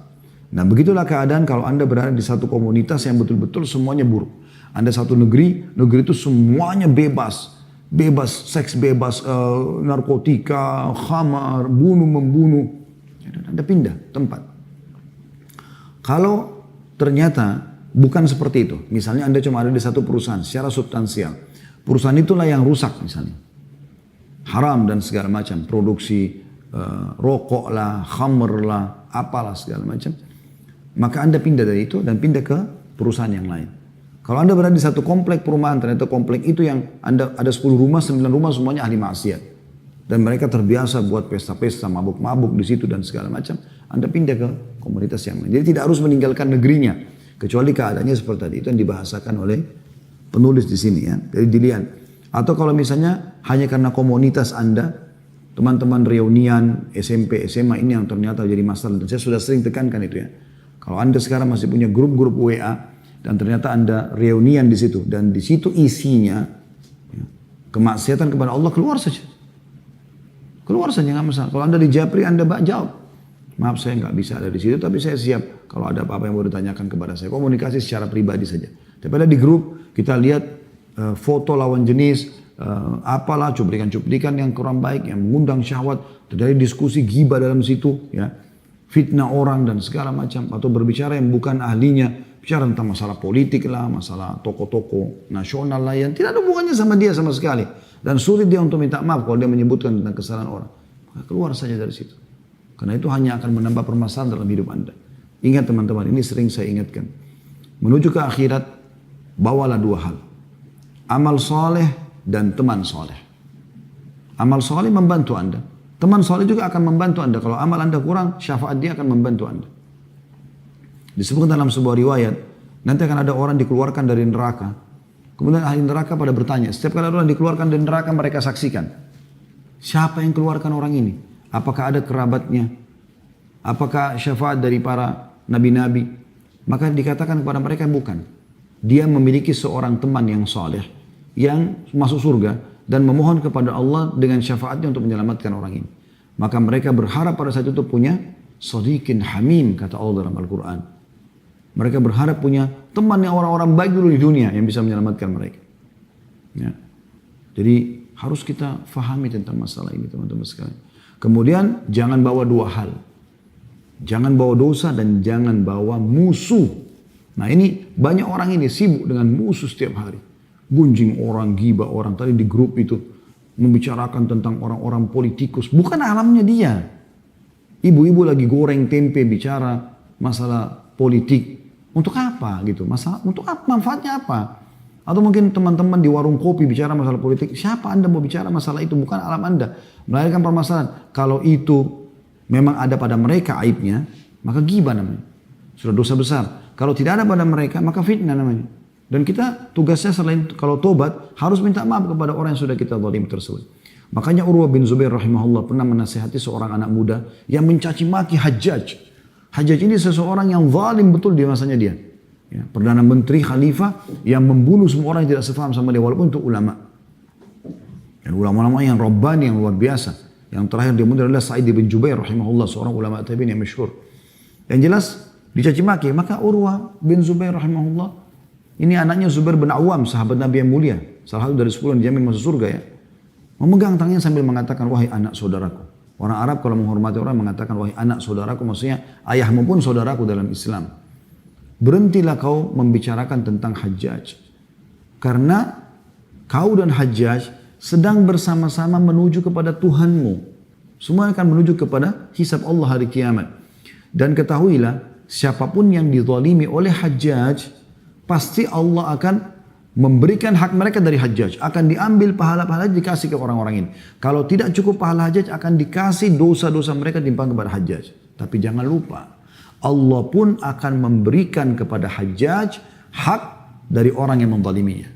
Nah begitulah keadaan kalau Anda berada di satu komunitas yang betul-betul semuanya buruk. Anda satu negeri itu semuanya bebas, seks bebas, narkotika, khamar, bunuh-membunuh. Anda pindah tempat. Kalau ternyata bukan seperti itu. Misalnya Anda cuma ada di satu perusahaan secara substansial. Perusahaan itulah yang rusak misalnya. Haram dan segala macam. Produksi rokok lah, khamr lah, apalah segala macam. Maka Anda pindah dari itu dan pindah ke perusahaan yang lain. Kalau Anda berada di satu komplek perumahan, ternyata komplek itu yang Anda ada 10 rumah, 9 rumah semuanya ahli maksiat. Dan mereka terbiasa buat pesta-pesta, mabuk-mabuk di situ dan segala macam. Anda pindah ke komunitas yang lain. Jadi tidak harus meninggalkan negerinya. Kecuali keadaannya seperti tadi. Itu yang dibahasakan oleh penulis di sini ya. Jadi dilihat. Atau kalau misalnya hanya karena komunitas Anda, teman-teman reunian, SMP, SMA ini yang ternyata jadi masalah. Dan saya sudah sering tekankan itu ya. Kalau Anda sekarang masih punya grup-grup WA, dan ternyata Anda reunian di situ. Dan di situ isinya ya, kemaksiatan kepada Allah, keluar saja. Keluar saja, nggak masalah. Kalau Anda di Japri, Anda jawab. Maaf saya nggak bisa ada di situ, tapi saya siap kalau ada apa-apa yang mau ditanyakan kepada saya. Komunikasi secara pribadi saja. Tapi ada di grup, kita lihat foto lawan jenis, apalah cuplikan-cuplikan yang kurang baik, yang mengundang syahwat, terjadi diskusi gibah dalam situ, ya, fitnah orang dan segala macam, atau berbicara yang bukan ahlinya, bicara tentang masalah politik lah, masalah tokoh-tokoh nasional lah yang tidak ada hubungannya sama dia sama sekali, dan sulit dia untuk minta maaf kalau dia menyebutkan tentang kesalahan orang. Maka keluar saja dari situ. Karena itu hanya akan menambah permasalahan dalam hidup Anda. Ingat teman-teman, ini sering saya ingatkan. menuju ke akhirat, bawalah dua hal. Amal soleh dan teman soleh. Amal soleh membantu Anda. Teman soleh juga akan membantu Anda. Kalau amal Anda kurang, syafaat dia akan membantu Anda. Disebutkan dalam sebuah riwayat, nanti akan ada orang dikeluarkan dari neraka. Kemudian ahli neraka pada bertanya, setiap kali orang dikeluarkan dari neraka mereka saksikan. Siapa yang keluarkan orang ini? Apakah ada kerabatnya? Apakah syafaat dari para nabi-nabi? Maka dikatakan kepada mereka bukan. Dia memiliki seorang teman yang soleh, yang masuk surga dan memohon kepada Allah dengan syafaatnya untuk menyelamatkan orang ini. Maka mereka berharap pada saat itu punya sadiqin hamim, kata Allah dalam Al-Quran. Mereka berharap punya teman yang orang-orang baik dulu di dunia yang bisa menyelamatkan mereka. Ya. Jadi harus kita fahami tentang masalah ini teman-teman sekalian. Kemudian jangan bawa dua hal. Jangan bawa dosa dan jangan bawa musuh. Nah ini banyak orang ini sibuk dengan musuh setiap hari. Gunjing orang, gibah orang. Tadi di grup itu membicarakan tentang orang-orang politikus. Bukan alamnya dia. Ibu-ibu lagi goreng tempe bicara masalah politik. Untuk apa gitu? Masalah untuk apa? Manfaatnya apa? Atau mungkin teman-teman di warung kopi bicara masalah politik. Siapa Anda mau bicara masalah itu? Bukan alam Anda. Melahirkan permasalahan. Kalau itu memang ada pada mereka aibnya, maka ghibah namanya. Sudah dosa besar. Kalau tidak ada pada mereka, maka fitnah namanya. Dan kita tugasnya selain kalau tobat, harus minta maaf kepada orang yang sudah kita zalim tersebut. Makanya Urwah bin Zubair rahimahullah pernah menasihati seorang anak muda yang mencaci maki Hajjaj. Hajjaj ini seseorang yang zalim betul di masanya dia. Ya, Perdana Menteri Khalifah yang membunuh semua orang yang tidak sepaham sama dia, walaupun itu ulama. Dan ulama-ulama yang Rabbani yang luar biasa. Yang terakhir dia muncul adalah Sa'id bin Jubair rahimahullah, seorang ulama tabi'in yang masyhur. Yang jelas dicaci maki, maka Urwah bin Zubair rahimahullah, ini anaknya Zubair bin Awam, sahabat Nabi yang mulia, salah satu dari 10 yang dijamin masuk surga ya. Memegang tangannya sambil mengatakan, wahai anak saudaraku. Orang Arab kalau menghormati orang mengatakan, wahai anak saudaraku, maksudnya ayahmu pun saudaraku dalam Islam. Berhentilah kau membicarakan tentang Hajjaj. Karena kau dan Hajjaj sedang bersama-sama menuju kepada Tuhanmu. Semua akan menuju kepada hisab Allah hari kiamat. Dan ketahuilah, siapapun yang dizalimi oleh Hajjaj, pasti Allah akan memberikan hak mereka dari Hajjaj. Akan diambil pahala-pahala dikasih ke orang-orang ini. Kalau tidak cukup pahala Hajjaj, akan dikasih dosa-dosa mereka timbang kepada Hajjaj. Tapi jangan lupa, Allah pun akan memberikan kepada Hajjaj hak dari orang yang menzaliminya.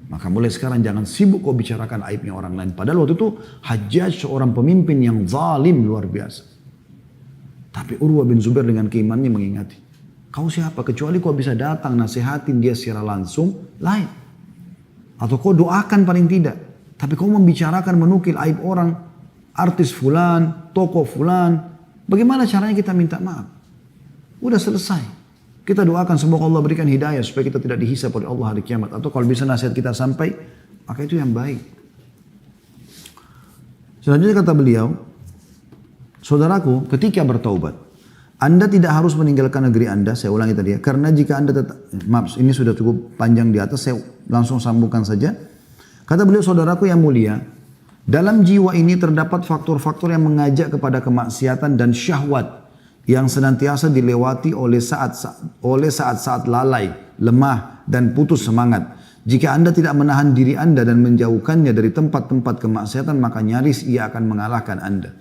Maka mulai sekarang jangan sibuk kau bicarakan aibnya orang lain. Padahal waktu itu Hajjaj seorang pemimpin yang zalim luar biasa. Tapi Urwah bin Zubair dengan keimanannya mengingati. Kau siapa? Kecuali kau bisa datang nasihatin dia secara langsung, lain. Atau kau doakan paling tidak. Tapi kau membicarakan menukil aib orang, artis fulan, tokoh fulan. Bagaimana caranya kita minta maaf? Udah selesai. Kita doakan semoga Allah berikan hidayah supaya kita tidak dihisab oleh Allah hari kiamat. Atau kalau bisa nasihat kita sampai, maka itu yang baik. Selanjutnya kata beliau, saudaraku ketika bertaubat, Anda tidak harus meninggalkan negeri Anda, saya ulangi tadi ya, karena jika Anda tetap, maaf ini sudah cukup panjang di atas, saya langsung sambungkan saja. Kata beliau, saudaraku yang mulia, dalam jiwa ini terdapat faktor-faktor yang mengajak kepada kemaksiatan dan syahwat yang senantiasa dilewati oleh saat-saat lalai, lemah, dan putus semangat. Jika Anda tidak menahan diri Anda dan menjauhkannya dari tempat-tempat kemaksiatan, maka nyaris ia akan mengalahkan Anda.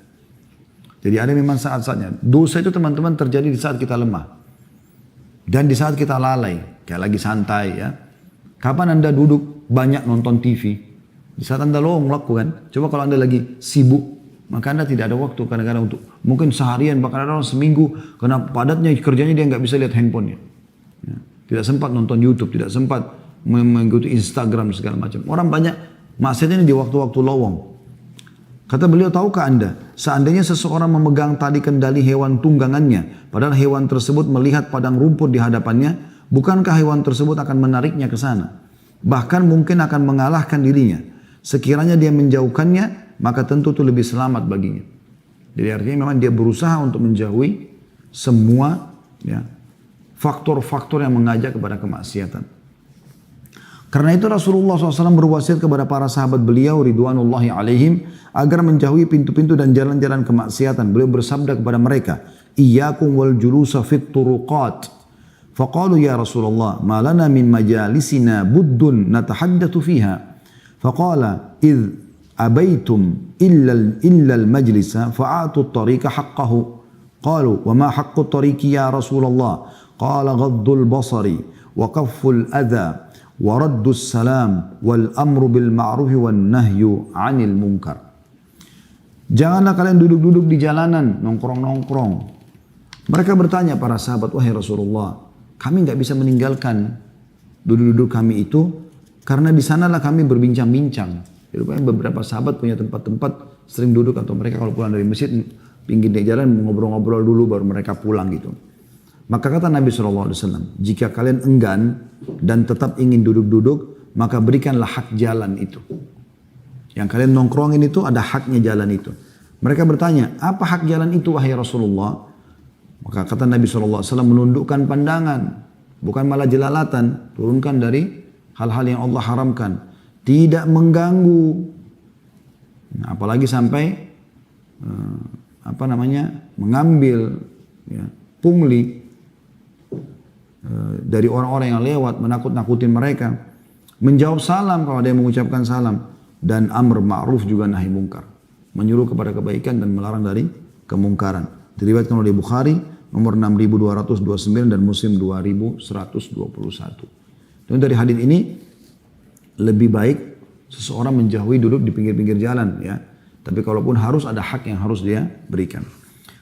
Jadi ada memang saat-saatnya. Dosa itu teman-teman terjadi di saat kita lemah. Dan di saat kita lalai. Kayak lagi santai ya. Kapan Anda duduk banyak nonton TV? Di saat Anda longlok kan. Coba kalau Anda lagi sibuk. Maka Anda tidak ada waktu kadang-kadang untuk. Mungkin seharian bahkan ada orang seminggu. Karena padatnya kerjanya dia nggak bisa lihat handphonenya. Ya. Tidak sempat nonton YouTube. Tidak sempat mengikuti Instagram segala macam. Orang banyak maksudnya ini di waktu-waktu lowong. Kata beliau, tahukah Anda, seandainya seseorang memegang tali kendali hewan tunggangannya, padahal hewan tersebut melihat padang rumput di hadapannya, bukankah hewan tersebut akan menariknya ke sana? Bahkan mungkin akan mengalahkan dirinya. Sekiranya dia menjauhkannya, maka tentu itu lebih selamat baginya. Jadi artinya memang dia berusaha untuk menjauhi semua ya, faktor-faktor yang mengajak kepada kemaksiatan. Karena itu Rasulullah SAW berwasiat kepada para sahabat beliau ridwanullahi alaihim agar menjauhi pintu-pintu dan jalan-jalan kemaksiatan. Beliau bersabda kepada mereka, "Iyyakum wal julusa fit turuqat, Faqalu ya Rasulullah, ma lana min majalisina buddun natahaddatsu fiha. Faqala idh abaitum illa al-majlisa fa'atu at-tariqa haqqahu. Qalu wa ma haqqu at-tariqi ya Rasulullah? Qala ghaddul basari wa kafful adha wa raddus salam wal amru bil ma'ruf wan nahyu 'anil munkar. Janganlah kalian duduk-duduk di jalanan, nongkrong-nongkrong. Mereka bertanya para sahabat, wahai Rasulullah, kami nggak bisa meninggalkan duduk-duduk kami itu karena di sanalah kami berbincang-bincang. Jadi beberapa sahabat punya tempat-tempat sering duduk atau mereka kalau pulang dari masjid pinggir di jalan ngobrol-ngobrol dulu baru mereka pulang gitu. Maka kata Nabi SAW, jika kalian enggan dan tetap ingin duduk-duduk, maka berikanlah hak jalan itu. Yang kalian nongkrongin itu ada haknya jalan itu. Mereka bertanya, apa hak jalan itu wahai Rasulullah? Maka kata Nabi SAW menundukkan pandangan, bukan malah jelalatan, turunkan dari hal-hal yang Allah haramkan. Tidak mengganggu, nah, apalagi sampai mengambil pungli dari orang-orang yang lewat, menakut-nakutin mereka, menjawab salam kalau ada yang mengucapkan salam, dan amr ma'ruf juga nahi mungkar, menyuruh kepada kebaikan dan melarang dari kemungkaran. Diriwayatkan oleh Bukhari nomor 6229 dan Muslim 2121. Dan dari hadis ini lebih baik seseorang menjauhi duduk di pinggir-pinggir jalan ya. Tapi kalaupun harus ada hak yang harus dia berikan.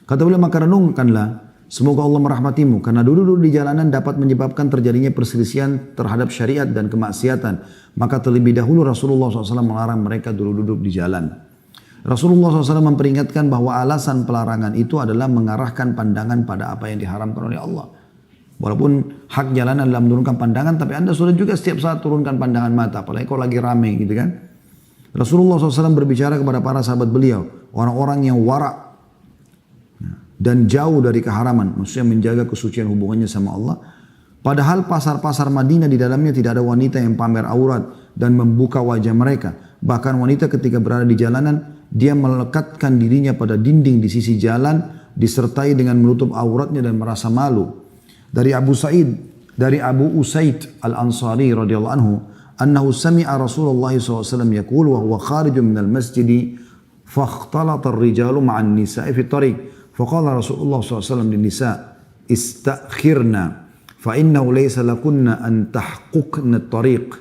Kata beliau, maka renungkanlah, semoga Allah merahmatimu, karena duduk-duduk di jalanan dapat menyebabkan terjadinya perselisihan terhadap syariat dan kemaksiatan. Maka terlebih dahulu Rasulullah SAW melarang mereka duduk-duduk di jalan. Rasulullah SAW memperingatkan bahwa alasan pelarangan itu adalah mengarahkan pandangan pada apa yang diharamkan oleh Allah. Walaupun hak jalanan adalah menurunkan pandangan, tapi anda sudah juga setiap saat turunkan pandangan mata, apalagi kalau lagi rame gitu kan. Rasulullah SAW berbicara kepada para sahabat beliau, orang-orang yang wara' dan jauh dari keharaman, maksudnya menjaga kesucian hubungannya sama Allah. Padahal pasar-pasar Madinah di dalamnya tidak ada wanita yang pamer aurat dan membuka wajah mereka. Bahkan wanita ketika berada di jalanan, dia melekatkan dirinya pada dinding di sisi jalan, disertai dengan menutup auratnya dan merasa malu. Dari Abu Usaid Al-Ansari radhiyallahu anhu, annahu sami'a Rasulullah SAW yaqul wa huwa kharijun minal masjid fakhtalata ar-rijalu ma'an nisa'i fi at-tariq. Faqala Rasulullah SAW lin-nisa' istakhirna fa innahu laysa lakunna an tahquqna at-tariq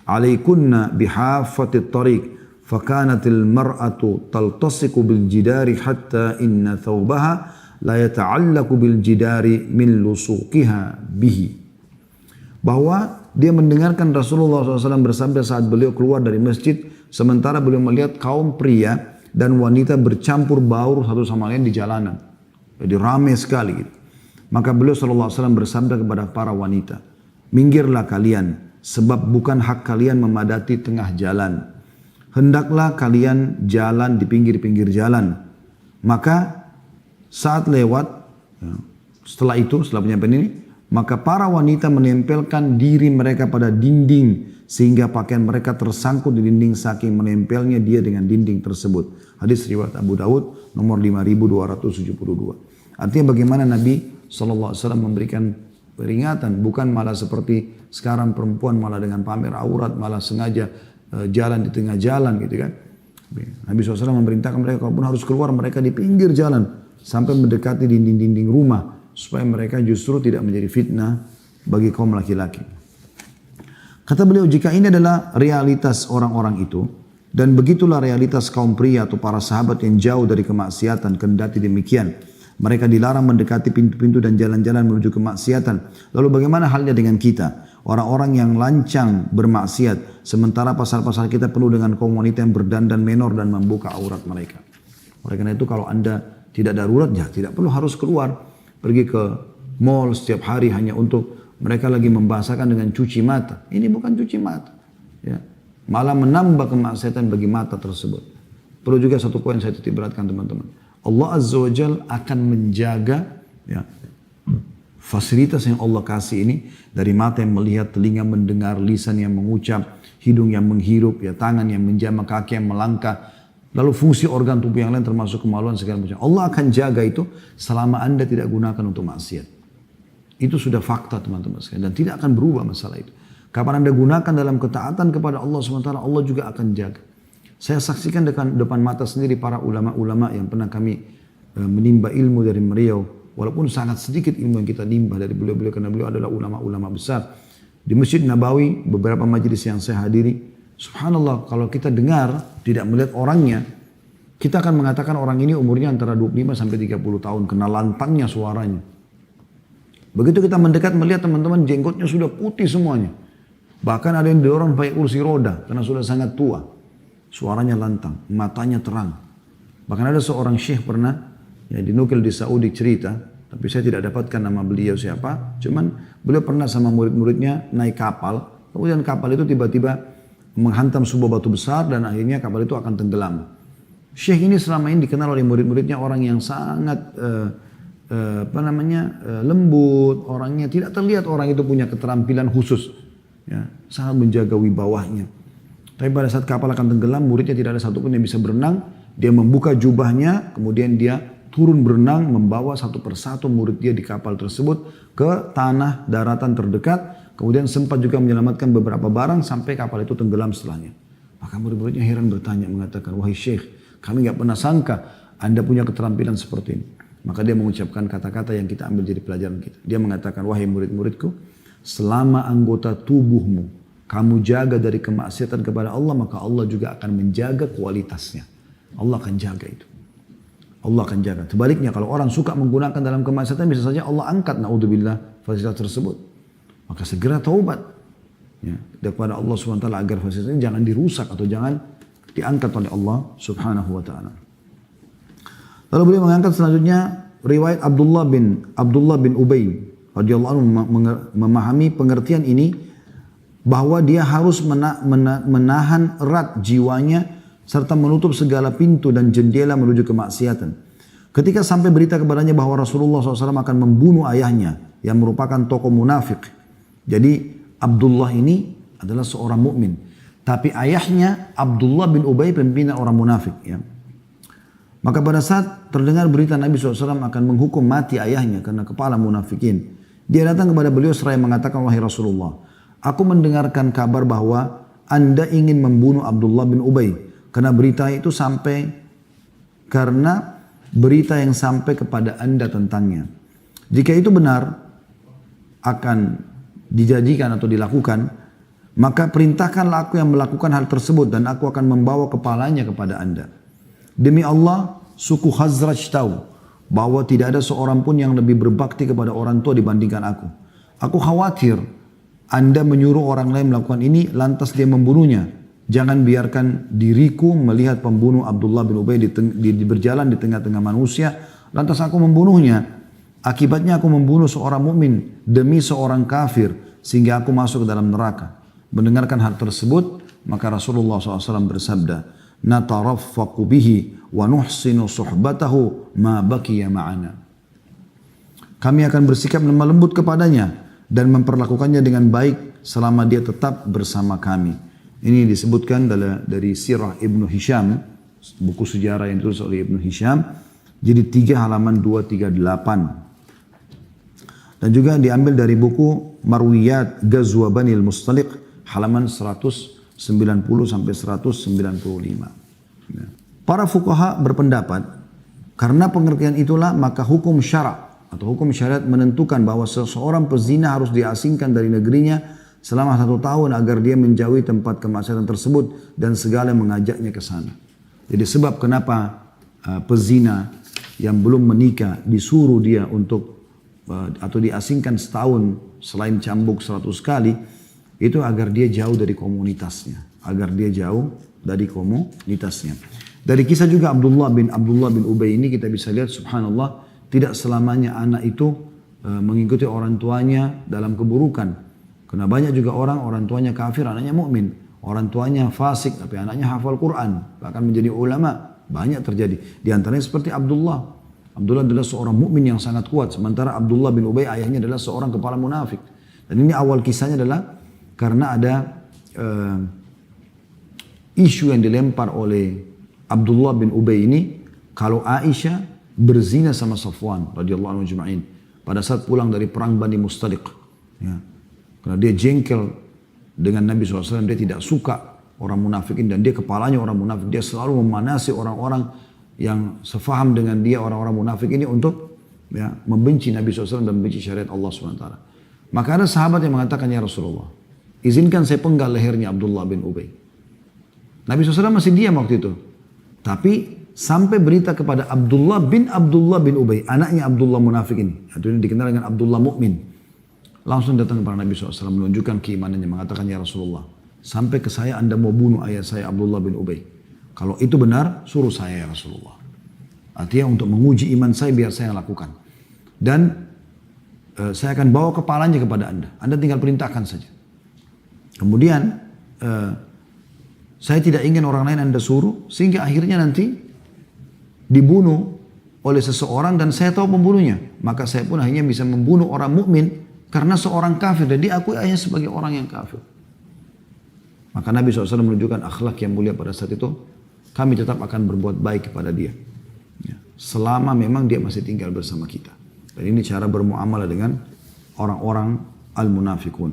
'alaykunna bihafati at-tariq. فكانت المرأة تلتصق بالجدار حتى إن ثوبها لا يتعلق بالجدار من لصوقها به. Bahwa dia mendengarkan Rasulullah SAW bersabda saat beliau keluar dari masjid, sementara beliau melihat kaum pria dan wanita bercampur baur satu sama lain di jalanan. Jadi ramai sekali gitu. Maka beliau SAW bersabda kepada para wanita, minggirlah kalian, sebab bukan hak kalian memadati tengah jalan. Hendaklah kalian jalan di pinggir-pinggir jalan. Maka saat lewat, setelah penyampaian ini, maka para wanita menempelkan diri mereka pada dinding sehingga pakaian mereka tersangkut di dinding saking menempelnya dia dengan dinding tersebut. Hadis riwayat Abu Daud nomor 5272. Artinya bagaimana Nabi SAW memberikan peringatan, bukan malah seperti sekarang perempuan malah dengan pamer aurat, malah sengaja jalan di tengah jalan gitu kan. Nabi SAW memerintahkan mereka kalaupun harus keluar, mereka di pinggir jalan sampai mendekati dinding-dinding rumah supaya mereka justru tidak menjadi fitnah bagi kaum laki-laki. Kata beliau, jika ini adalah realitas orang-orang itu dan begitulah realitas kaum pria atau para sahabat yang jauh dari kemaksiatan, kendati demikian mereka dilarang mendekati pintu-pintu dan jalan-jalan menuju kemaksiatan. Lalu bagaimana halnya dengan kita? Orang-orang yang lancang bermaksiat, sementara pasar-pasar kita penuh dengan kaum wanita yang berdandan menor dan membuka aurat mereka. Oleh karena itu kalau anda tidak darurat, ya tidak perlu harus keluar. Pergi ke mall setiap hari hanya untuk mereka lagi membahasakan dengan cuci mata. Ini bukan cuci mata. Ya. Malah menambah kemaksiatan bagi mata tersebut. Perlu juga satu poin saya titik beratkan teman-teman. Allah Azza wa Jal akan menjaga ya, fasilitas yang Allah kasih ini, dari mata yang melihat, telinga mendengar, lisan yang mengucap, hidung yang menghirup, ya, tangan yang menjamah, kaki yang melangkah, lalu fungsi organ tubuh yang lain termasuk kemaluan segala macam. Allah akan jaga itu selama anda tidak gunakan untuk maksiat. Itu sudah fakta teman-teman sekalian. Dan tidak akan berubah masalah itu. Kapan Anda gunakan dalam ketaatan kepada Allah SWT, Allah juga akan jaga. Saya saksikan depan mata sendiri para ulama-ulama yang pernah kami menimba ilmu dari beliau. Walaupun sangat sedikit ilmu yang kita nimba dari beliau-beliau, karena beliau adalah ulama-ulama besar. Di Masjid Nabawi, beberapa majelis yang saya hadiri, subhanallah, kalau kita dengar, tidak melihat orangnya, kita akan mengatakan orang ini umurnya antara 25 sampai 30 tahun, kena lantangnya suaranya. Begitu kita mendekat melihat teman-teman, jenggotnya sudah putih semuanya. Bahkan ada yang didorong pakai kursi roda, karena sudah sangat tua. Suaranya lantang, matanya terang. Bahkan ada seorang syekh pernah, ya dinukil di Saudi cerita, tapi saya tidak dapatkan nama beliau siapa. Cuman beliau pernah sama murid-muridnya naik kapal, kemudian kapal itu tiba-tiba menghantam sebuah batu besar dan akhirnya kapal itu akan tenggelam. Syekh ini selama ini dikenal oleh murid-muridnya orang yang sangat lembut, orangnya tidak terlihat orang itu punya keterampilan khusus, ya, sangat menjaga wibawahnya. Tapi pada saat kapal akan tenggelam, muridnya tidak ada satupun yang bisa berenang. Dia membuka jubahnya, kemudian dia turun berenang, membawa satu persatu murid dia di kapal tersebut ke tanah daratan terdekat. Kemudian sempat juga menyelamatkan beberapa barang sampai kapal itu tenggelam setelahnya. Maka murid-muridnya heran bertanya, mengatakan, wahai Syekh, kami nggak pernah sangka Anda punya keterampilan seperti ini. Maka dia mengucapkan kata-kata yang kita ambil jadi pelajaran kita. Dia mengatakan, wahai murid-muridku, selama anggota tubuhmu kamu jaga dari kemaksiatan kepada Allah, maka Allah juga akan menjaga kualitasnya. Allah akan jaga itu. Allah akan jaga. Sebaliknya kalau orang suka menggunakan dalam kemaksiatan, bisa saja Allah angkat, naudzubillah, fasilitas tersebut. Maka segera taubat, ya, kepada Allah SWT agar fasilitas ini jangan dirusak atau jangan diangkat oleh Allah Subhanahu wa taala. Lalu beliau mengangkat selanjutnya riwayat Abdullah bin Ubay radhiyallahu anhu memahami pengertian ini bahwa dia harus menahan erat jiwanya serta menutup segala pintu dan jendela menuju kemaksiatan. Ketika sampai berita kepadanya bahwa Rasulullah SAW akan membunuh ayahnya yang merupakan tokoh munafik. Jadi Abdullah ini adalah seorang mukmin, tapi ayahnya Abdullah bin Ubay pimpinan orang munafik. Ya. Maka pada saat terdengar berita Nabi SAW akan menghukum mati ayahnya karena kepala munafikin, dia datang kepada beliau seraya mengatakan, wahai Rasulullah, aku mendengarkan kabar bahwa Anda ingin membunuh Abdullah bin Ubay. Karena berita yang sampai kepada Anda tentangnya. Jika itu benar akan dijadikan atau dilakukan, maka perintahkanlah aku yang melakukan hal tersebut dan aku akan membawa kepalanya kepada Anda. Demi Allah, suku Khazraj tahu bahwa tidak ada seorang pun yang lebih berbakti kepada orang tua dibandingkan aku. Aku khawatir Anda menyuruh orang lain melakukan ini lantas dia membunuhnya. Jangan biarkan diriku melihat pembunuh Abdullah bin Ubay berjalan di tengah-tengah manusia, lantas aku membunuhnya. Akibatnya aku membunuh seorang mukmin demi seorang kafir, sehingga aku masuk ke dalam neraka. Mendengarkan hal tersebut, maka Rasulullah SAW bersabda, nataraffaqu bihi wa nuhsinu suhbatahu ma baqiya ma'ana. Kami akan bersikap lemah lembut kepadanya dan memperlakukannya dengan baik selama dia tetap bersama kami. Ini disebutkan dari Sirah Ibnu Hisham, buku sejarah yang ditulis oleh Ibnu Hisham, jadi 3 halaman 238. Dan juga diambil dari buku Marwiyat Ghazwa Bani al-Mustaliq, halaman 190 sampai 195. Para fuqaha berpendapat, karena pengertian itulah maka hukum syara atau hukum syariat menentukan bahwa seseorang pezina harus diasingkan dari negerinya selama 1 tahun agar dia menjauhi tempat kemaksiatan tersebut dan segala yang mengajaknya ke sana. Jadi sebab kenapa pezina yang belum menikah disuruh dia untuk atau diasingkan setahun selain cambuk 100 kali, itu agar dia jauh dari komunitasnya, agar dia jauh dari komunitasnya. Dari kisah juga Abdullah bin Ubay ini kita bisa lihat, subhanallah, tidak selamanya anak itu mengikuti orang tuanya dalam keburukan. Karena banyak juga orang tuanya kafir, anaknya mukmin. Orang tuanya fasik, tapi anaknya hafal Quran. Bahkan menjadi ulama. Banyak terjadi. Di antaranya seperti Abdullah. Abdullah adalah seorang mukmin yang sangat kuat. Sementara Abdullah bin Ubay ayahnya adalah seorang kepala munafik. Dan ini awal kisahnya adalah karena ada isu yang dilempar oleh Abdullah bin Ubay ini. Kalau Aisyah berzina sama Safwan radhiyallahu anhu ajma'in. pada saat pulang dari perang Bani Mustaliq. Ya. Karena dia jengkel dengan Nabi SAW, dia tidak suka orang munafikin dan dia kepalanya orang munafik. Dia selalu memanasi orang-orang yang sefaham dengan dia, orang-orang munafik ini untuk ya, membenci Nabi SAW dan membenci syariat Allah SWT. Maka ada sahabat yang mengatakan, ya Rasulullah, izinkan saya penggal lehernya Abdullah bin Ubay. Nabi SAW masih diam waktu itu. Tapi sampai berita kepada Abdullah bin Ubay, anaknya Abdullah munafik ini. Itu ini dikenal dengan Abdullah Mukmin. Langsung datang kepada Nabi SAW menunjukkan keimanannya, mengatakan, ya Rasulullah, sampai ke saya Anda mau bunuh ayah saya Abdullah bin Ubay. Kalau itu benar, suruh saya ya Rasulullah. Artinya untuk menguji iman saya biar saya lakukan. Dan saya akan bawa kepalanya kepada Anda. Anda tinggal perintahkan saja. Kemudian saya tidak ingin orang lain Anda suruh, sehingga akhirnya nanti dibunuh oleh seseorang dan saya tahu pembunuhnya. Maka saya pun akhirnya bisa membunuh orang mukmin karena seorang kafir dan diakui ayahnya sebagai orang yang kafir. Maka Nabi SAW menunjukkan akhlak yang mulia pada saat itu. Kami tetap akan berbuat baik kepada dia. Ya. Selama memang dia masih tinggal bersama kita. Dan ini cara bermuamalah dengan orang-orang al-munafikun.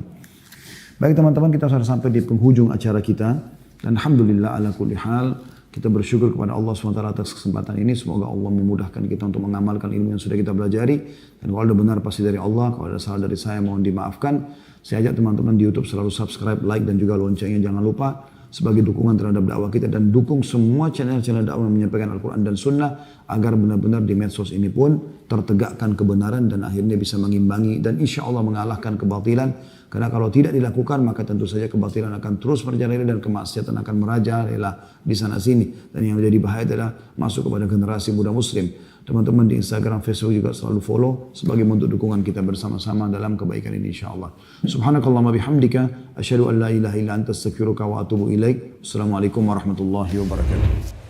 Baik teman-teman, kita sudah sampai di penghujung acara kita. Dan alhamdulillah ala kulli hal, kita bersyukur kepada Allah SWT atas kesempatan ini. Semoga Allah memudahkan kita untuk mengamalkan ilmu yang sudah kita pelajari. Dan kalau ada benar pasti dari Allah. Kalau ada salah dari saya mohon dimaafkan. Saya ajak teman-teman di YouTube selalu subscribe, like dan juga loncengnya jangan lupa. Sebagai dukungan terhadap dakwah kita dan dukung semua channel-channel dakwah yang menyampaikan Al-Quran dan Sunnah agar benar-benar di medsos ini pun tertegakkan kebenaran dan akhirnya bisa mengimbangi dan insya Allah mengalahkan kebatilan. Karena kalau tidak dilakukan maka tentu saja kebatilan akan terus merajalela dan kemaksiatan akan merajalela di sana sini. Dan yang menjadi bahaya adalah masuk kepada generasi muda muslim. Teman-teman di Instagram, Facebook juga selalu follow sebagai bentuk dukungan kita bersama-sama dalam kebaikan ini insyaAllah. Subhanakallahumma bihamdika, asyhadu an la ilaha illa anta astaghfiruka wa atubu ilaik. Assalamualaikum warahmatullahi wabarakatuh.